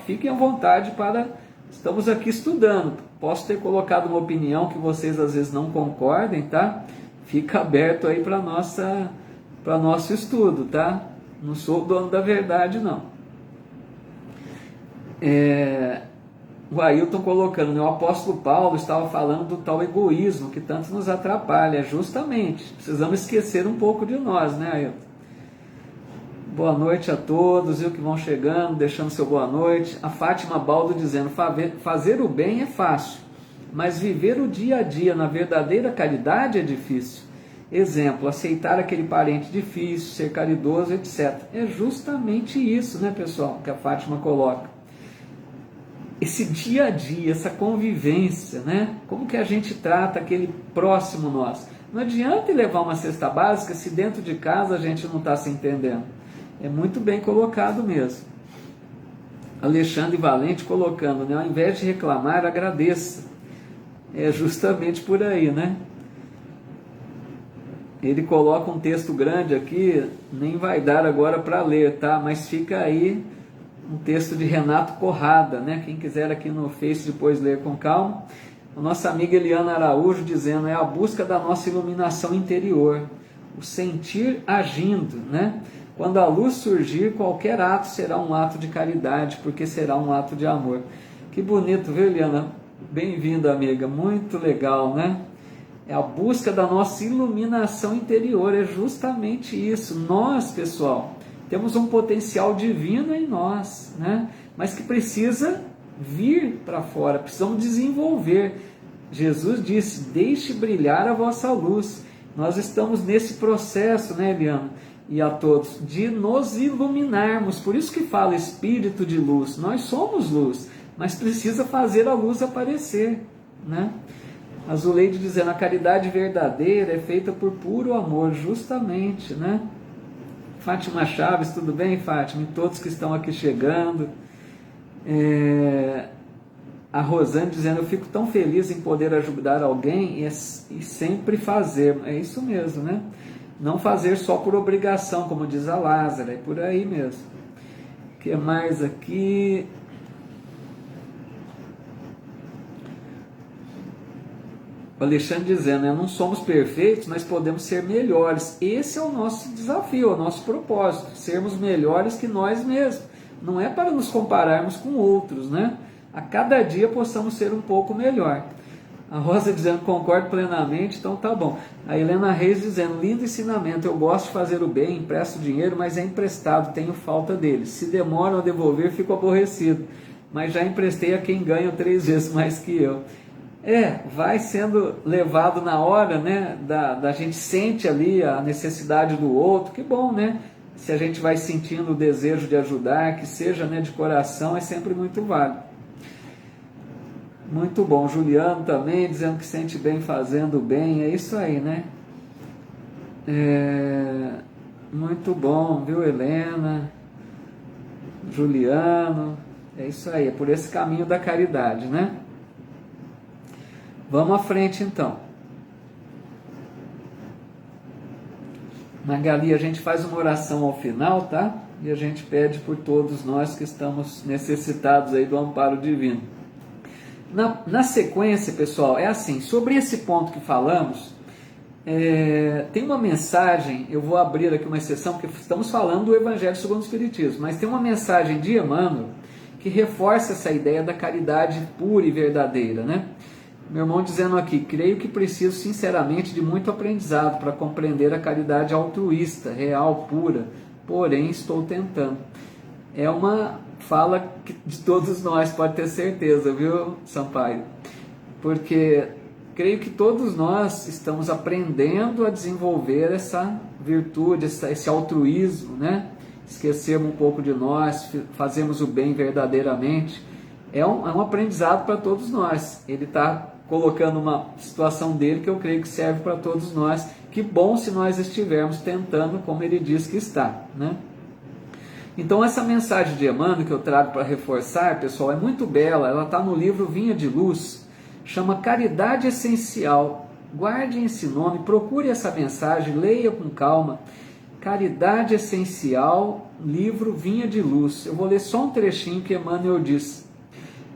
Fiquem à vontade para... Estamos aqui estudando. Posso ter colocado uma opinião que vocês às vezes não concordem, tá? Fica aberto aí para nosso estudo, tá? Não sou o dono da verdade, não. O Ailton colocando, né? O apóstolo Paulo estava falando do tal egoísmo que tanto nos atrapalha. Justamente, precisamos esquecer um pouco de nós, né, Ailton? Boa noite a todos, que vão chegando, deixando seu boa noite. A Fátima Baldo dizendo, fazer o bem é fácil, mas viver o dia a dia na verdadeira caridade é difícil. Exemplo, aceitar aquele parente difícil, ser caridoso, etc. É justamente isso, né, pessoal, que a Fátima coloca. Esse dia a dia, essa convivência, né? Como que a gente trata aquele próximo nosso? Não adianta ir levar uma cesta básica se dentro de casa a gente não está se entendendo. É muito bem colocado mesmo. Alexandre Valente colocando, né? Ao invés de reclamar, agradeça. É justamente por aí, né? Ele coloca um texto grande aqui, nem vai dar agora para ler, tá? Mas fica aí um texto de Renato Corrada, né? Quem quiser aqui no Face depois ler com calma. A nossa amiga Eliana Araújo dizendo, é a busca da nossa iluminação interior, o sentir agindo, né? Quando a luz surgir, qualquer ato será um ato de caridade, porque será um ato de amor. Que bonito, viu, Eliana? Bem-vinda, amiga. Muito legal, né? É a busca da nossa iluminação interior, é justamente isso. Nós, pessoal, temos um potencial divino em nós, né? Mas que precisa vir para fora, precisamos desenvolver. Jesus disse, deixe brilhar a vossa luz. Nós estamos nesse processo, né, Eliana? E a todos, de nos iluminarmos. Por isso que fala espírito de luz. Nós somos luz, mas precisa fazer a luz aparecer, né? A Zuleide dizendo, a caridade verdadeira é feita por puro amor, justamente, né? Fátima Chaves, tudo bem, Fátima? E todos que estão aqui chegando. A Rosane dizendo, eu fico tão feliz em poder ajudar alguém e sempre fazer. É isso mesmo, né? Não fazer só por obrigação, como diz a Lázara, é por aí mesmo. O que mais aqui? O Alexandre dizendo, não somos perfeitos, mas podemos ser melhores. Esse é o nosso desafio, o nosso propósito, sermos melhores que nós mesmos. Não é para nos compararmos com outros, né? A cada dia possamos ser um pouco melhor. A Rosa dizendo, concordo plenamente, então tá bom. A Helena Reis dizendo, lindo ensinamento, eu gosto de fazer o bem, empresto dinheiro, mas é emprestado, tenho falta dele. Se demoram a devolver, fico aborrecido, mas já emprestei a quem ganha 3 vezes mais que eu. Vai sendo levado na hora, né, da gente sente ali a necessidade do outro, que bom, né? Se a gente vai sentindo o desejo de ajudar, que seja, né, de coração, é sempre muito válido. Muito bom. Juliano também dizendo que sente bem fazendo bem, é isso aí, né? Muito bom, viu, Helena? Juliano, é isso aí, é por esse caminho da caridade, né? Vamos à frente então. Magali, a gente faz uma oração ao final, tá? E a gente pede por todos nós que estamos necessitados aí do amparo divino. Na sequência, pessoal, é assim, sobre esse ponto que falamos, tem uma mensagem, eu vou abrir aqui uma exceção, porque estamos falando do Evangelho segundo o Espiritismo, mas tem uma mensagem de Emmanuel que reforça essa ideia da caridade pura e verdadeira, né? Meu irmão dizendo aqui, creio que preciso sinceramente de muito aprendizado para compreender a caridade altruísta, real, pura, porém estou tentando. É uma fala de todos nós, pode ter certeza, viu, Sampaio? Porque creio que todos nós estamos aprendendo a desenvolver essa virtude, esse altruísmo, né? Esquecermos um pouco de nós, fazemos o bem verdadeiramente. É um aprendizado para todos nós. Ele está colocando uma situação dele que eu creio que serve para todos nós. Que bom se nós estivermos tentando como ele diz que está, né? Então essa mensagem de Emmanuel que eu trago para reforçar, pessoal, é muito bela. Ela está no livro Vinha de Luz, chama Caridade Essencial. Guarde esse nome, procure essa mensagem, leia com calma. Caridade Essencial, livro Vinha de Luz. Eu vou ler só um trechinho que Emmanuel diz.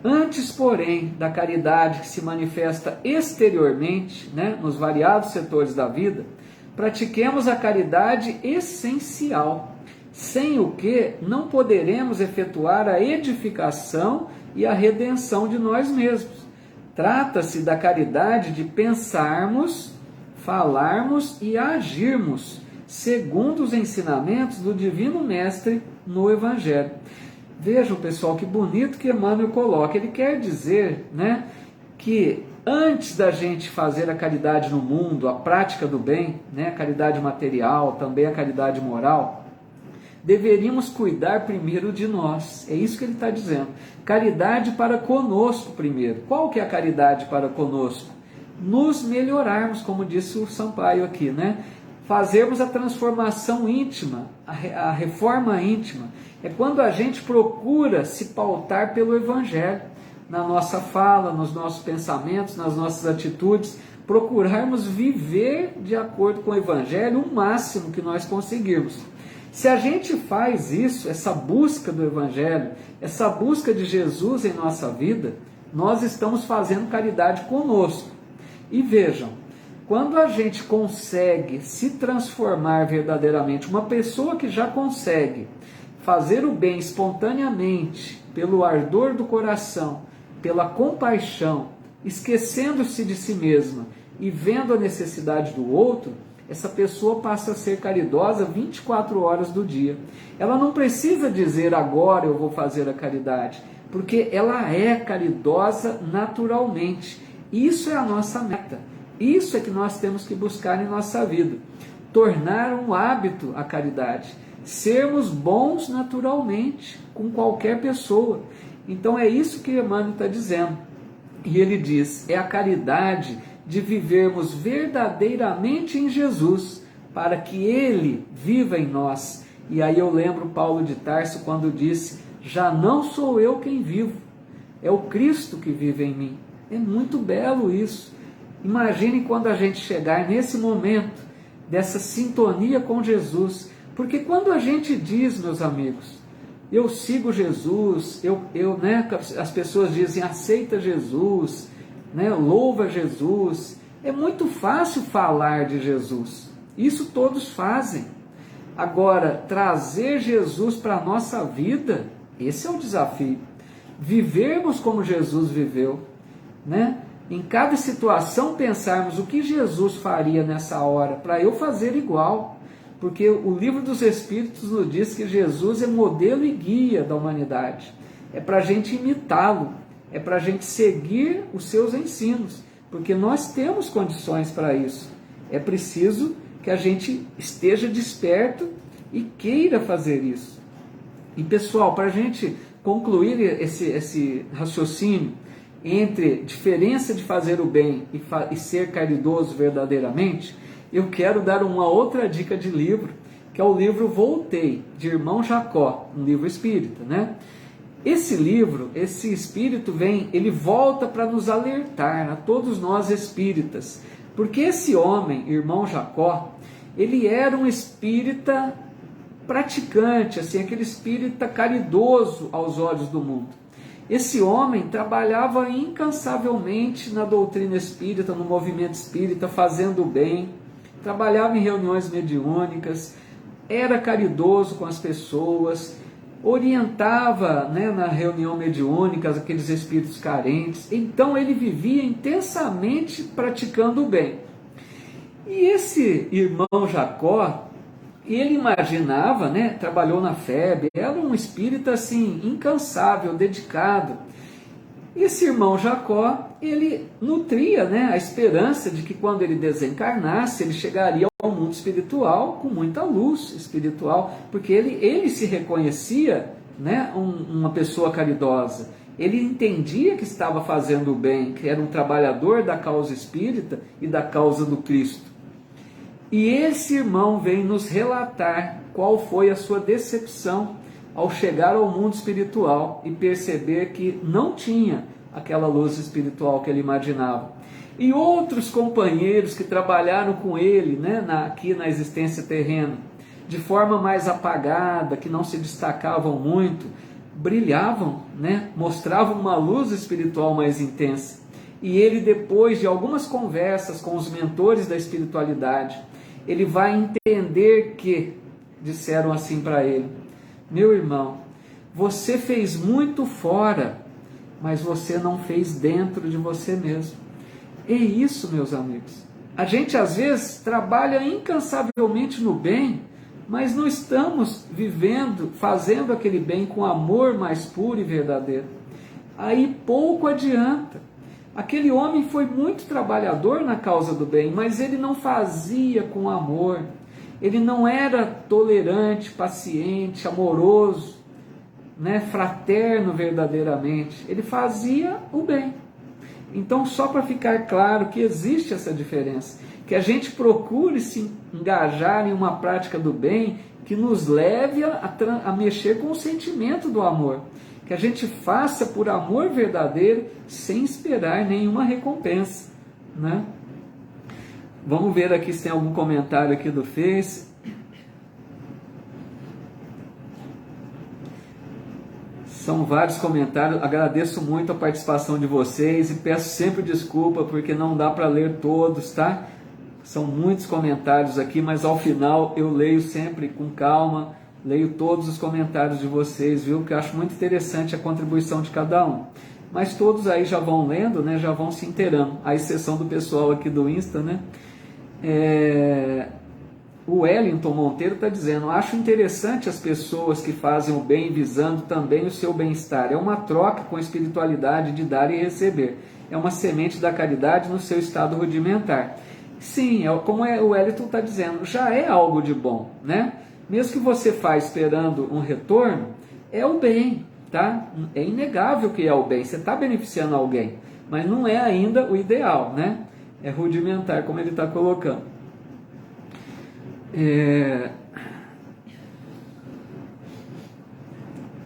Antes, porém, da caridade que se manifesta exteriormente, né, nos variados setores da vida, pratiquemos a caridade essencial, sem o que não poderemos efetuar a edificação e a redenção de nós mesmos. Trata-se da caridade de pensarmos, falarmos e agirmos, segundo os ensinamentos do Divino Mestre no Evangelho. Vejam, pessoal, que bonito que Emmanuel coloca. Ele quer dizer, né, que antes da gente fazer a caridade no mundo, a prática do bem, né, a caridade material, também a caridade moral, deveríamos cuidar primeiro de nós. É isso que ele está dizendo. Caridade para conosco primeiro. Qual que é a caridade para conosco? nos melhorarmos, como disse o Sampaio aqui, né? Fazermos a transformação íntima, a reforma íntima. É quando a gente procura se pautar pelo Evangelho, na nossa fala, nos nossos pensamentos, nas nossas atitudes, procurarmos viver de acordo com o Evangelho o máximo que nós conseguirmos. Se a gente faz isso, essa busca do Evangelho, essa busca de Jesus em nossa vida, nós estamos fazendo caridade conosco. E vejam, quando a gente consegue se transformar verdadeiramente, uma pessoa que já consegue fazer o bem espontaneamente, pelo ardor do coração, pela compaixão, esquecendo-se de si mesma e vendo a necessidade do outro, essa pessoa passa a ser caridosa 24 horas do dia. Ela não precisa dizer agora eu vou fazer a caridade, porque ela é caridosa naturalmente. Isso é a nossa meta. Isso é que nós temos que buscar em nossa vida. Tornar um hábito a caridade. Sermos bons naturalmente com qualquer pessoa. Então é isso que Emmanuel está dizendo. E ele diz, é a caridade de vivermos verdadeiramente em Jesus, para que Ele viva em nós. E aí eu lembro Paulo de Tarso quando disse, já não sou eu quem vivo, é o Cristo que vive em mim. É muito belo isso. Imagine quando a gente chegar nesse momento, dessa sintonia com Jesus, porque quando a gente diz, meus amigos, eu sigo Jesus, as pessoas dizem, aceita Jesus, louva Jesus, é muito fácil falar de Jesus, isso todos fazem. Agora, trazer Jesus para a nossa vida, esse é o desafio. Vivermos como Jesus viveu, em cada situação pensarmos o que Jesus faria nessa hora, para eu fazer igual. Porque o livro dos Espíritos nos diz que Jesus é modelo e guia da humanidade. É para a gente imitá-lo, é para a gente seguir os seus ensinos, porque nós temos condições para isso. É preciso que a gente esteja desperto e queira fazer isso. E pessoal, para a gente concluir esse raciocínio entre diferença de fazer o bem e ser caridoso verdadeiramente, eu quero dar uma outra dica de livro, que é o livro Voltei, de Irmão Jacó, um livro espírita, Esse livro, esse espírito ele volta para nos alertar, a todos nós espíritas, porque esse homem, Irmão Jacó, ele era um espírita praticante, assim, aquele espírita caridoso aos olhos do mundo. Esse homem trabalhava incansavelmente na doutrina espírita, no movimento espírita, fazendo o bem, trabalhava em reuniões mediúnicas, era caridoso com as pessoas, orientava na reunião mediúnica aqueles espíritos carentes. Então ele vivia intensamente praticando o bem. E esse irmão Jacó, ele imaginava, trabalhou na FEB, era um espírita assim, incansável, dedicado. Esse irmão Jacó, ele nutria a esperança de que quando ele desencarnasse, ele chegaria ao mundo espiritual com muita luz espiritual, porque ele se reconhecia uma pessoa caridosa. Ele entendia que estava fazendo o bem, que era um trabalhador da causa espírita e da causa do Cristo. E esse irmão vem nos relatar qual foi a sua decepção ao chegar ao mundo espiritual e perceber que não tinha aquela luz espiritual que ele imaginava. E outros companheiros que trabalharam com ele aqui na existência terrena, de forma mais apagada, que não se destacavam muito, brilhavam, mostravam uma luz espiritual mais intensa. E ele, depois de algumas conversas com os mentores da espiritualidade, ele vai entender que disseram assim para ele: meu irmão, você fez muito fora, mas você não fez dentro de você mesmo. É isso, meus amigos. A gente às vezes trabalha incansavelmente no bem, mas não estamos vivendo, fazendo aquele bem com amor mais puro e verdadeiro. Aí pouco adianta. Aquele homem foi muito trabalhador na causa do bem, mas ele não fazia com amor. Ele não era tolerante, paciente, amoroso, fraterno verdadeiramente. Ele fazia o bem. Então, só para ficar claro que existe essa diferença, que a gente procure se engajar em uma prática do bem que nos leve a mexer com o sentimento do amor, que a gente faça por amor verdadeiro, sem esperar nenhuma recompensa, né? Vamos ver aqui se tem algum comentário aqui do Face. São vários comentários, agradeço muito a participação de vocês e peço sempre desculpa porque não dá para ler todos, tá? São muitos comentários aqui, mas ao final eu leio sempre com calma, leio todos os comentários de vocês, viu? Que eu acho muito interessante a contribuição de cada um. Mas todos aí já vão lendo, né? Já vão se inteirando, à exceção do pessoal aqui do Insta, né? O Wellington Monteiro está dizendo: acho interessante as pessoas que fazem o bem visando também o seu bem-estar. É uma troca com a espiritualidade de dar e receber. É uma semente da caridade no seu estado rudimentar. Sim, como o Wellington está dizendo, já é algo de bom, né? Mesmo que você faça esperando um retorno, é o bem, tá? É inegável que é o bem, você está beneficiando alguém, mas não é ainda o ideal, né? É rudimentar, como ele está colocando.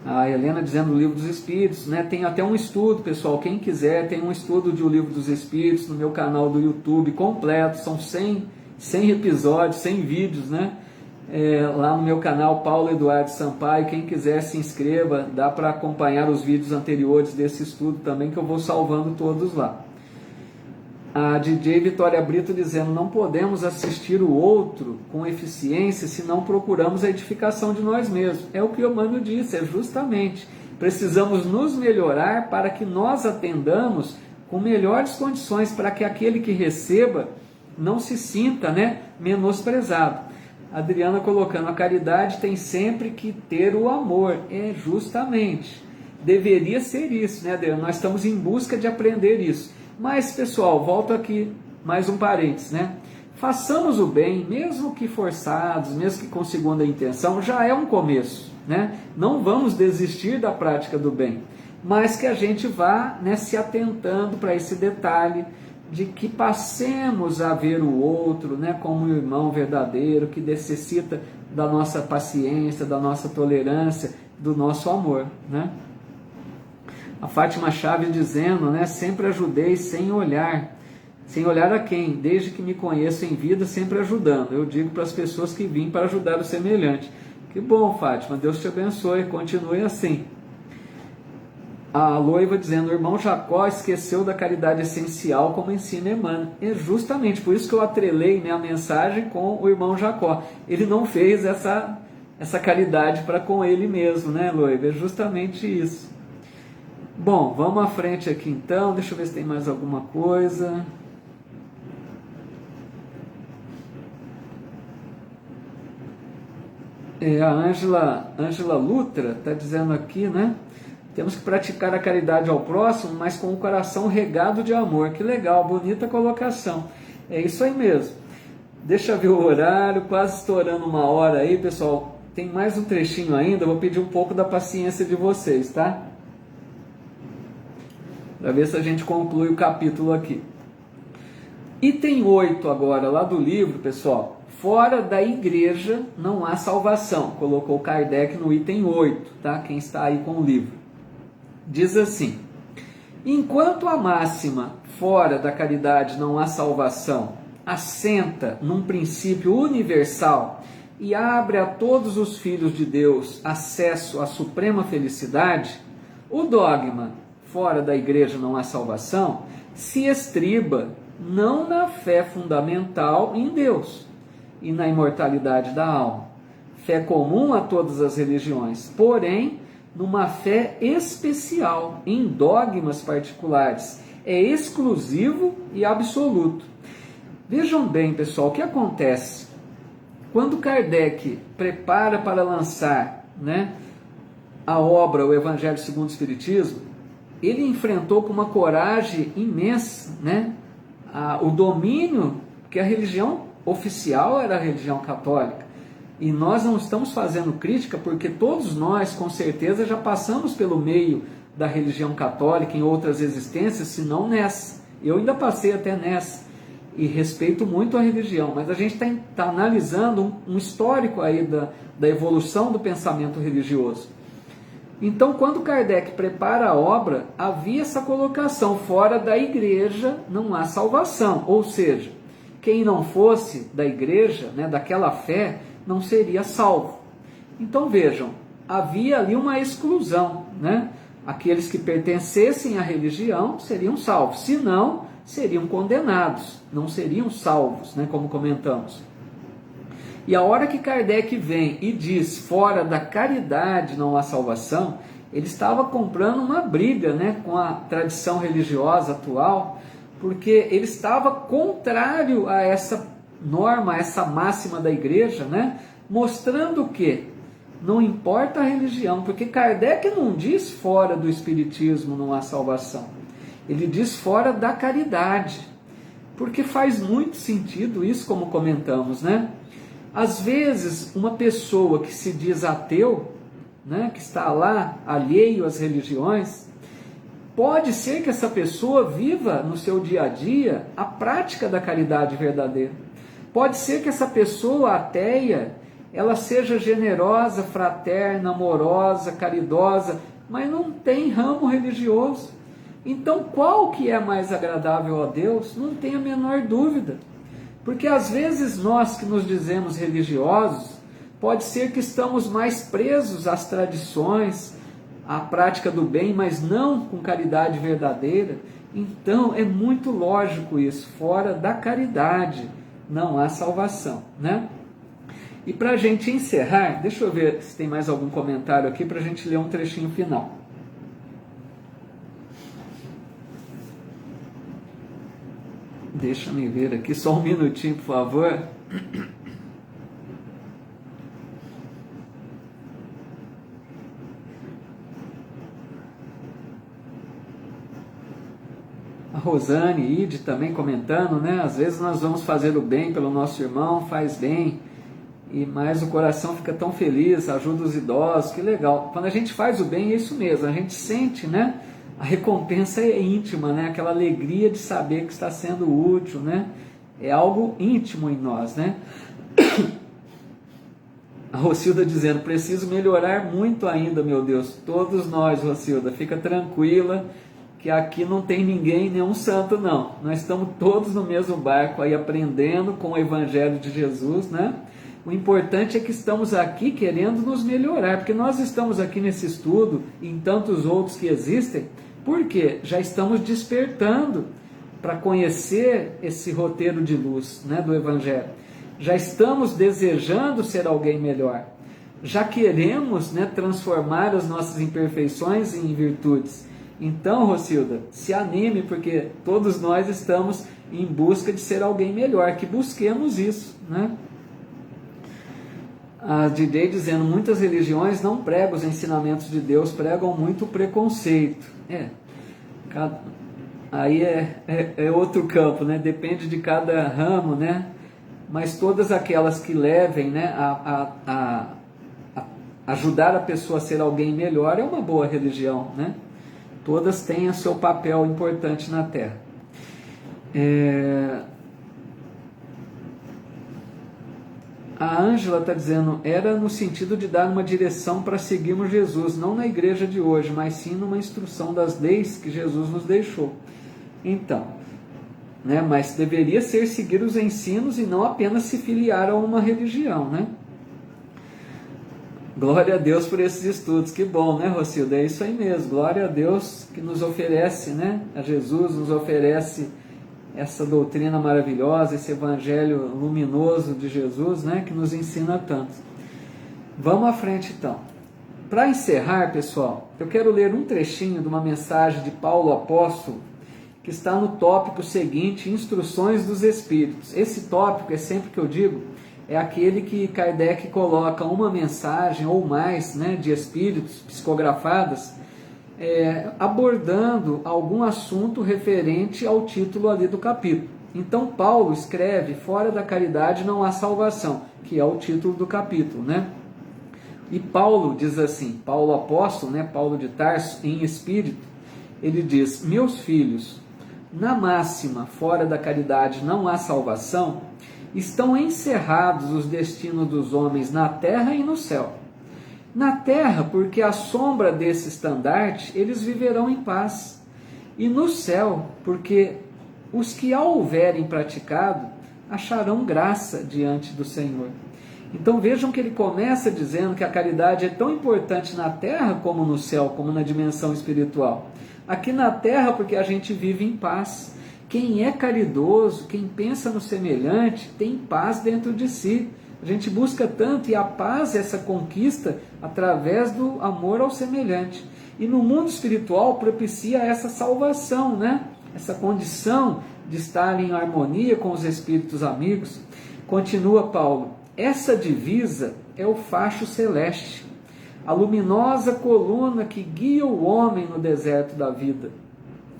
A Helena dizendo o Livro dos Espíritos, né? Tem até um estudo, pessoal, quem quiser, tem um estudo de O Livro dos Espíritos no meu canal do YouTube completo, são 100 episódios, 100 vídeos, né? Lá no meu canal, Paulo Eduardo Sampaio, quem quiser se inscreva, dá para acompanhar os vídeos anteriores desse estudo também, que eu vou salvando todos lá. A DJ Vitória Brito dizendo: não podemos assistir o outro com eficiência se não procuramos a edificação de nós mesmos. É o que o Emmanuel disse, é justamente, precisamos nos melhorar para que nós atendamos com melhores condições, para que aquele que receba não se sinta, né, menosprezado. A Adriana colocando: a caridade tem sempre que ter o amor. É justamente, deveria ser isso, né, Adriana? Nós estamos em busca de aprender isso. Mas, pessoal, volto aqui, mais um parênteses, né? Façamos o bem, mesmo que forçados, mesmo que com segunda intenção, já é um começo, né? Não vamos desistir da prática do bem, mas que a gente vá, né, se atentando para esse detalhe de que passemos a ver o outro, né, como um irmão verdadeiro que necessita da nossa paciência, da nossa tolerância, do nosso amor, né? A Fátima Chaves dizendo, né, sempre ajudei sem olhar a quem, desde que me conheço em vida, sempre ajudando. Eu digo para as pessoas que vim para ajudar o semelhante. Que bom, Fátima, Deus te abençoe, continue assim. A Loiva dizendo: o irmão Jacó esqueceu da caridade essencial como ensina Emmanuel. É justamente por isso que eu atrelei, né, a mensagem com o irmão Jacó. Ele não fez essa caridade para com ele mesmo, né, Loiva? É justamente isso. Bom, vamos à frente aqui então, deixa eu ver se tem mais alguma coisa. A Ângela Lutra está dizendo aqui, né? Temos que praticar a caridade ao próximo, mas com o coração regado de amor. Que legal, bonita colocação. É isso aí mesmo. Deixa eu ver o horário, quase estourando 1 hora aí, pessoal. Tem mais um trechinho ainda, vou pedir um pouco da paciência de vocês, tá? Para ver se a gente conclui o capítulo aqui. Item 8 agora, lá do livro, pessoal. Fora da igreja não há salvação. Colocou Kardec no item 8, tá? Quem está aí com o livro. Diz assim: enquanto a máxima fora da caridade não há salvação assenta num princípio universal e abre a todos os filhos de Deus acesso à suprema felicidade, o dogma fora da igreja não há salvação se estriba não na fé fundamental em Deus e na imortalidade da alma, fé comum a todas as religiões, porém numa fé especial em dogmas particulares, é exclusivo e absoluto. Vejam bem, pessoal, o que acontece quando Kardec prepara para lançar, né, a obra O Evangelho segundo o Espiritismo. Ele enfrentou com uma coragem imensa, né, o domínio, que a religião oficial era a religião católica. E nós não estamos fazendo crítica porque todos nós, com certeza, já passamos pelo meio da religião católica em outras existências, se não nessa. Eu ainda passei até nessa e respeito muito a religião, mas a gente está analisando um histórico aí da evolução do pensamento religioso. Então, quando Kardec prepara a obra, havia essa colocação: fora da igreja não há salvação, ou seja, quem não fosse da igreja, né, daquela fé, não seria salvo. Então vejam, havia ali uma exclusão, né? Aqueles que pertencessem à religião seriam salvos, se não, seriam condenados, não seriam salvos, né, como comentamos. E a hora que Kardec vem e diz fora da caridade não há salvação, ele estava comprando uma briga, né, com a tradição religiosa atual, porque ele estava contrário a essa norma, a essa máxima da igreja, né, mostrando que não importa a religião, porque Kardec não diz fora do espiritismo não há salvação, ele diz fora da caridade, porque faz muito sentido isso, como comentamos, né? Às vezes, uma pessoa que se diz ateu, né, que está lá alheio às religiões, pode ser que essa pessoa viva no seu dia a dia a prática da caridade verdadeira. Pode ser que essa pessoa ateia, ela seja generosa, fraterna, amorosa, caridosa, mas não tem ramo religioso. Então, qual que é mais agradável a Deus? Não tem a menor dúvida. Porque às vezes nós que nos dizemos religiosos, pode ser que estamos mais presos às tradições, à prática do bem, mas não com caridade verdadeira. Então é muito lógico isso, fora da caridade não há salvação, né? E para a gente encerrar, deixa eu ver se tem mais algum comentário aqui para a gente ler um trechinho final. Deixa-me ver aqui, só um minutinho, por favor. A Rosane, Ide também comentando, né? Às vezes nós vamos fazer o bem pelo nosso irmão, faz bem, mas o coração fica tão feliz, ajuda os idosos, que legal. Quando a gente faz o bem, é isso mesmo, a gente sente, né? A recompensa é íntima, né? Aquela alegria de saber que está sendo útil, né? É algo íntimo em nós, né? A Rocilda dizendo, preciso melhorar muito ainda, meu Deus. Todos nós, Rocilda, fica tranquila, que aqui não tem ninguém, nenhum santo, não. Nós estamos todos no mesmo barco aí, aprendendo com o Evangelho de Jesus, né? O importante é que estamos aqui querendo nos melhorar, porque nós estamos aqui nesse estudo, e em tantos outros que existem, porque já estamos despertando para conhecer esse roteiro de luz, né, do Evangelho. Já estamos desejando ser alguém melhor. Já queremos, né, transformar as nossas imperfeições em virtudes. Então, Rocilda, se anime, porque todos nós estamos em busca de ser alguém melhor, que busquemos isso, né? A DJ dizendo, muitas religiões não pregam os ensinamentos de Deus, pregam muito o preconceito. Aí é outro campo, né? Depende de cada ramo, né? Mas todas aquelas que levem, né, a ajudar a pessoa a ser alguém melhor é uma boa religião, né? Todas têm o seu papel importante na Terra. A Ângela está dizendo, era no sentido de dar uma direção para seguirmos Jesus, não na igreja de hoje, mas sim numa instrução das leis que Jesus nos deixou. Então, né, mas deveria ser seguir os ensinos e não apenas se filiar a uma religião, né? Glória a Deus por esses estudos, que bom, né, Rocilda? É isso aí mesmo, glória a Deus que nos oferece, né, a Jesus nos oferece essa doutrina maravilhosa, esse evangelho luminoso de Jesus, né, que nos ensina tanto. Vamos à frente então. Para encerrar, pessoal, eu quero ler um trechinho de uma mensagem de Paulo Apóstolo, que está no tópico seguinte, Instruções dos Espíritos. Esse tópico, é sempre que eu digo, é aquele que Kardec coloca uma mensagem ou mais, né, de espíritos psicografadas, abordando algum assunto referente ao título ali do capítulo. Então Paulo escreve: fora da caridade não há salvação, que é o título do capítulo, né? E Paulo diz assim, Paulo apóstolo, né, Paulo de Tarso, em espírito, ele diz: meus filhos, na máxima, fora da caridade não há salvação, estão encerrados os destinos dos homens na terra e no céu. Na terra, porque à sombra desse estandarte, eles viverão em paz. E no céu, porque os que a houverem praticado, acharão graça diante do Senhor. Então vejam que ele começa dizendo que a caridade é tão importante na terra como no céu, como na dimensão espiritual. Aqui na terra, porque a gente vive em paz. Quem é caridoso, quem pensa no semelhante, tem paz dentro de si. A gente busca tanto, e a paz, essa conquista, através do amor ao semelhante. E no mundo espiritual propicia essa salvação, né? Essa condição de estar em harmonia com os espíritos amigos. Continua Paulo: essa divisa é o facho celeste, a luminosa coluna que guia o homem no deserto da vida,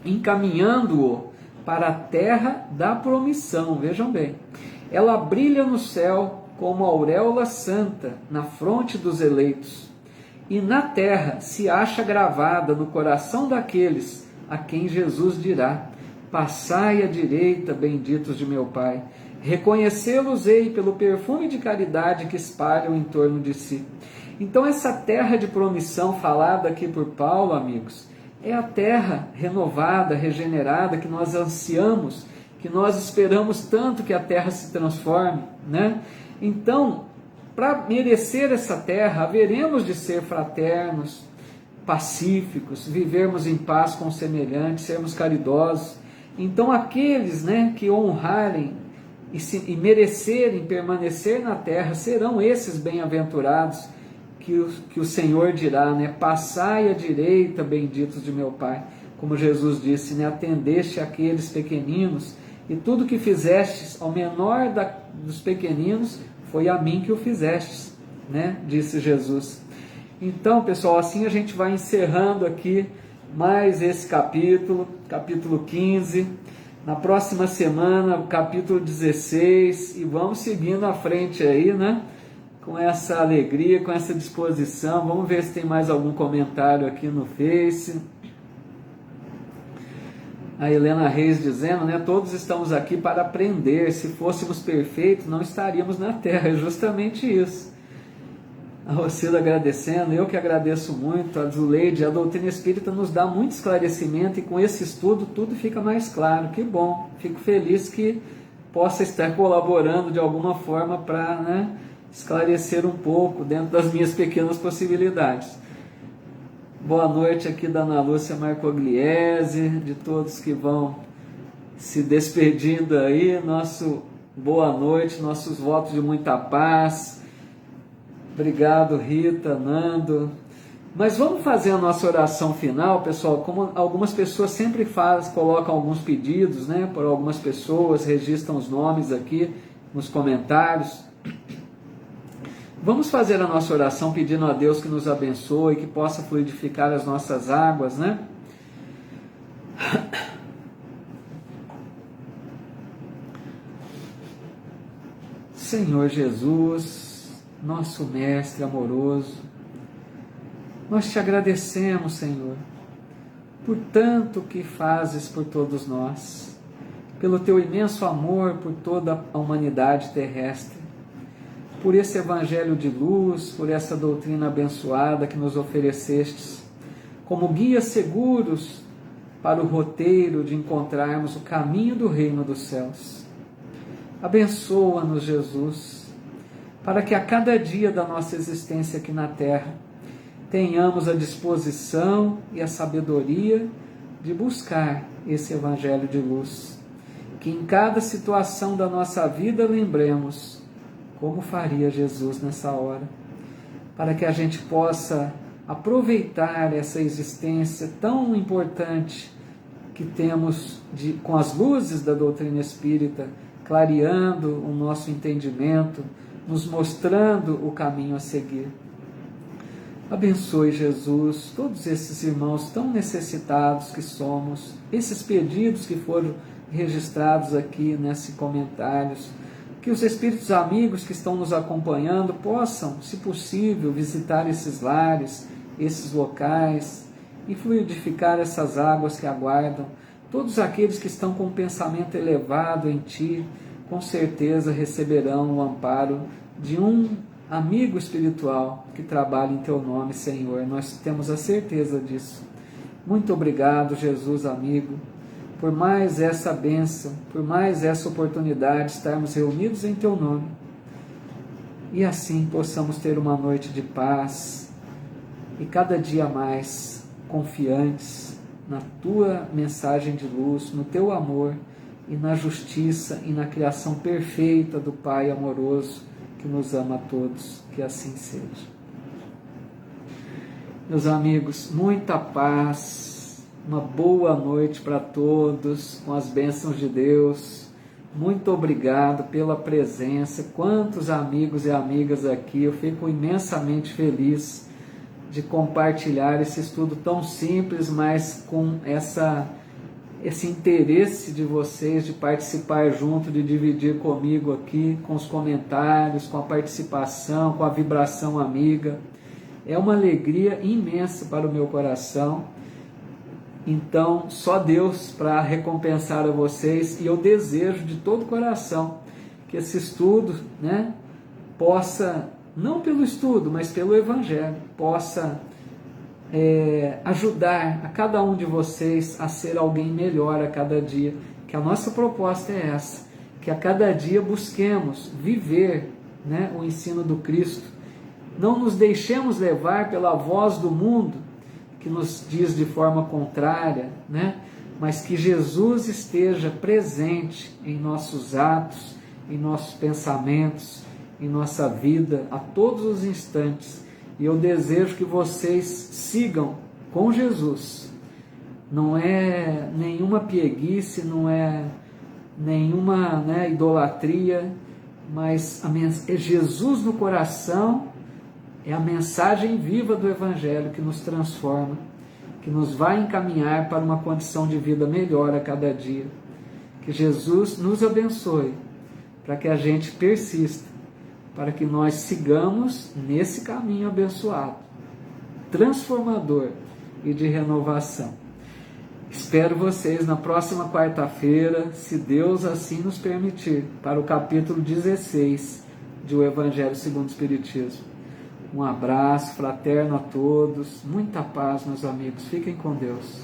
encaminhando-o para a terra da promissão. Vejam bem, ela brilha no céu como auréola santa na fronte dos eleitos, e na terra se acha gravada no coração daqueles a quem Jesus dirá: passai à direita, benditos de meu Pai. Reconhecê-los-ei pelo perfume de caridade que espalham em torno de si. Então essa terra de promissão falada aqui por Paulo, amigos, é a terra renovada, regenerada, que nós ansiamos, que nós esperamos tanto que a terra se transforme, né? Então, para merecer essa terra, haveremos de ser fraternos, pacíficos, vivermos em paz com os semelhantes, sermos caridosos. Então aqueles, né, que honrarem e merecerem permanecer na terra, serão esses bem-aventurados que o Senhor dirá, né? Passai à direita, benditos de meu Pai. Como Jesus disse, né? Atendeste aqueles pequeninos, e tudo que fizestes ao menor dos pequeninos, foi a mim que o fizestes, né? Disse Jesus. Então, pessoal, assim a gente vai encerrando aqui mais esse capítulo 15. Na próxima semana, o capítulo 16, e vamos seguindo à frente aí, né? Com essa alegria, com essa disposição. Vamos ver se tem mais algum comentário aqui no Face. A Helena Reis dizendo, né? Todos estamos aqui para aprender. Se fôssemos perfeitos, não estaríamos na Terra. É justamente isso. A Rocida agradecendo, eu que agradeço muito. A Zuleide, a doutrina espírita nos dá muito esclarecimento, e com esse estudo tudo fica mais claro. Que bom, fico feliz que possa estar colaborando de alguma forma para, né, esclarecer um pouco dentro das minhas pequenas possibilidades. Boa noite aqui da Ana Lúcia Marcogliese, de todos que vão se despedindo aí. Nosso boa noite, nossos votos de muita paz. Obrigado, Rita, Nando. Mas vamos fazer a nossa oração final, pessoal. Como algumas pessoas sempre colocam alguns pedidos, né, por algumas pessoas, registram os nomes aqui nos comentários. Vamos fazer a nossa oração pedindo a Deus que nos abençoe, que possa fluidificar as nossas águas, né? Senhor Jesus, nosso Mestre amoroso, nós te agradecemos, Senhor, por tanto que fazes por todos nós, pelo teu imenso amor por toda a humanidade terrestre, por esse evangelho de luz, por essa doutrina abençoada que nos oferecestes, como guias seguros para o roteiro de encontrarmos o caminho do reino dos céus. Abençoa-nos, Jesus, para que a cada dia da nossa existência aqui na terra tenhamos a disposição e a sabedoria de buscar esse evangelho de luz. Que em cada situação da nossa vida lembremos como faria Jesus nessa hora, para que a gente possa aproveitar essa existência tão importante que temos com as luzes da doutrina espírita, clareando o nosso entendimento, nos mostrando o caminho a seguir. Abençoe, Jesus, todos esses irmãos tão necessitados que somos, esses pedidos que foram registrados aqui nesses comentários, que os espíritos amigos que estão nos acompanhando possam, se possível, visitar esses lares, esses locais e fluidificar essas águas que aguardam. Todos aqueles que estão com um pensamento elevado em Ti, com certeza receberão o amparo de um amigo espiritual que trabalha em Teu nome, Senhor. Nós temos a certeza disso. Muito obrigado, Jesus amigo, por mais essa bênção, por mais essa oportunidade de estarmos reunidos em Teu nome. E assim possamos ter uma noite de paz e cada dia mais confiantes na Tua mensagem de luz, no Teu amor e na justiça e na criação perfeita do Pai amoroso que nos ama a todos. Que assim seja. Meus amigos, muita paz, uma boa noite para todos, com as bênçãos de Deus. Muito obrigado pela presença. Quantos amigos e amigas aqui, eu fico imensamente feliz de compartilhar esse estudo tão simples, mas com esse interesse de vocês de participar junto, de dividir comigo aqui, com os comentários, com a participação, com a vibração amiga. É uma alegria imensa para o meu coração. Então, só Deus para recompensar a vocês, e eu desejo de todo o coração que esse estudo, possa, não pelo estudo, mas pelo Evangelho, possa ajudar a cada um de vocês a ser alguém melhor a cada dia. Que a nossa proposta é essa, que a cada dia busquemos viver o ensino do Cristo. Não nos deixemos levar pela voz do mundo, que nos diz de forma contrária, mas que Jesus esteja presente em nossos atos, em nossos pensamentos, em nossa vida, a todos os instantes. E eu desejo que vocês sigam com Jesus. Não é nenhuma pieguice, não é nenhuma idolatria, mas é Jesus no coração. É a mensagem viva do Evangelho que nos transforma, que nos vai encaminhar para uma condição de vida melhor a cada dia. Que Jesus nos abençoe, para que a gente persista, para que nós sigamos nesse caminho abençoado, transformador e de renovação. Espero vocês na próxima quarta-feira, se Deus assim nos permitir, para o capítulo 16 de O Evangelho segundo o Espiritismo. Um abraço fraterno a todos, muita paz, meus amigos, fiquem com Deus.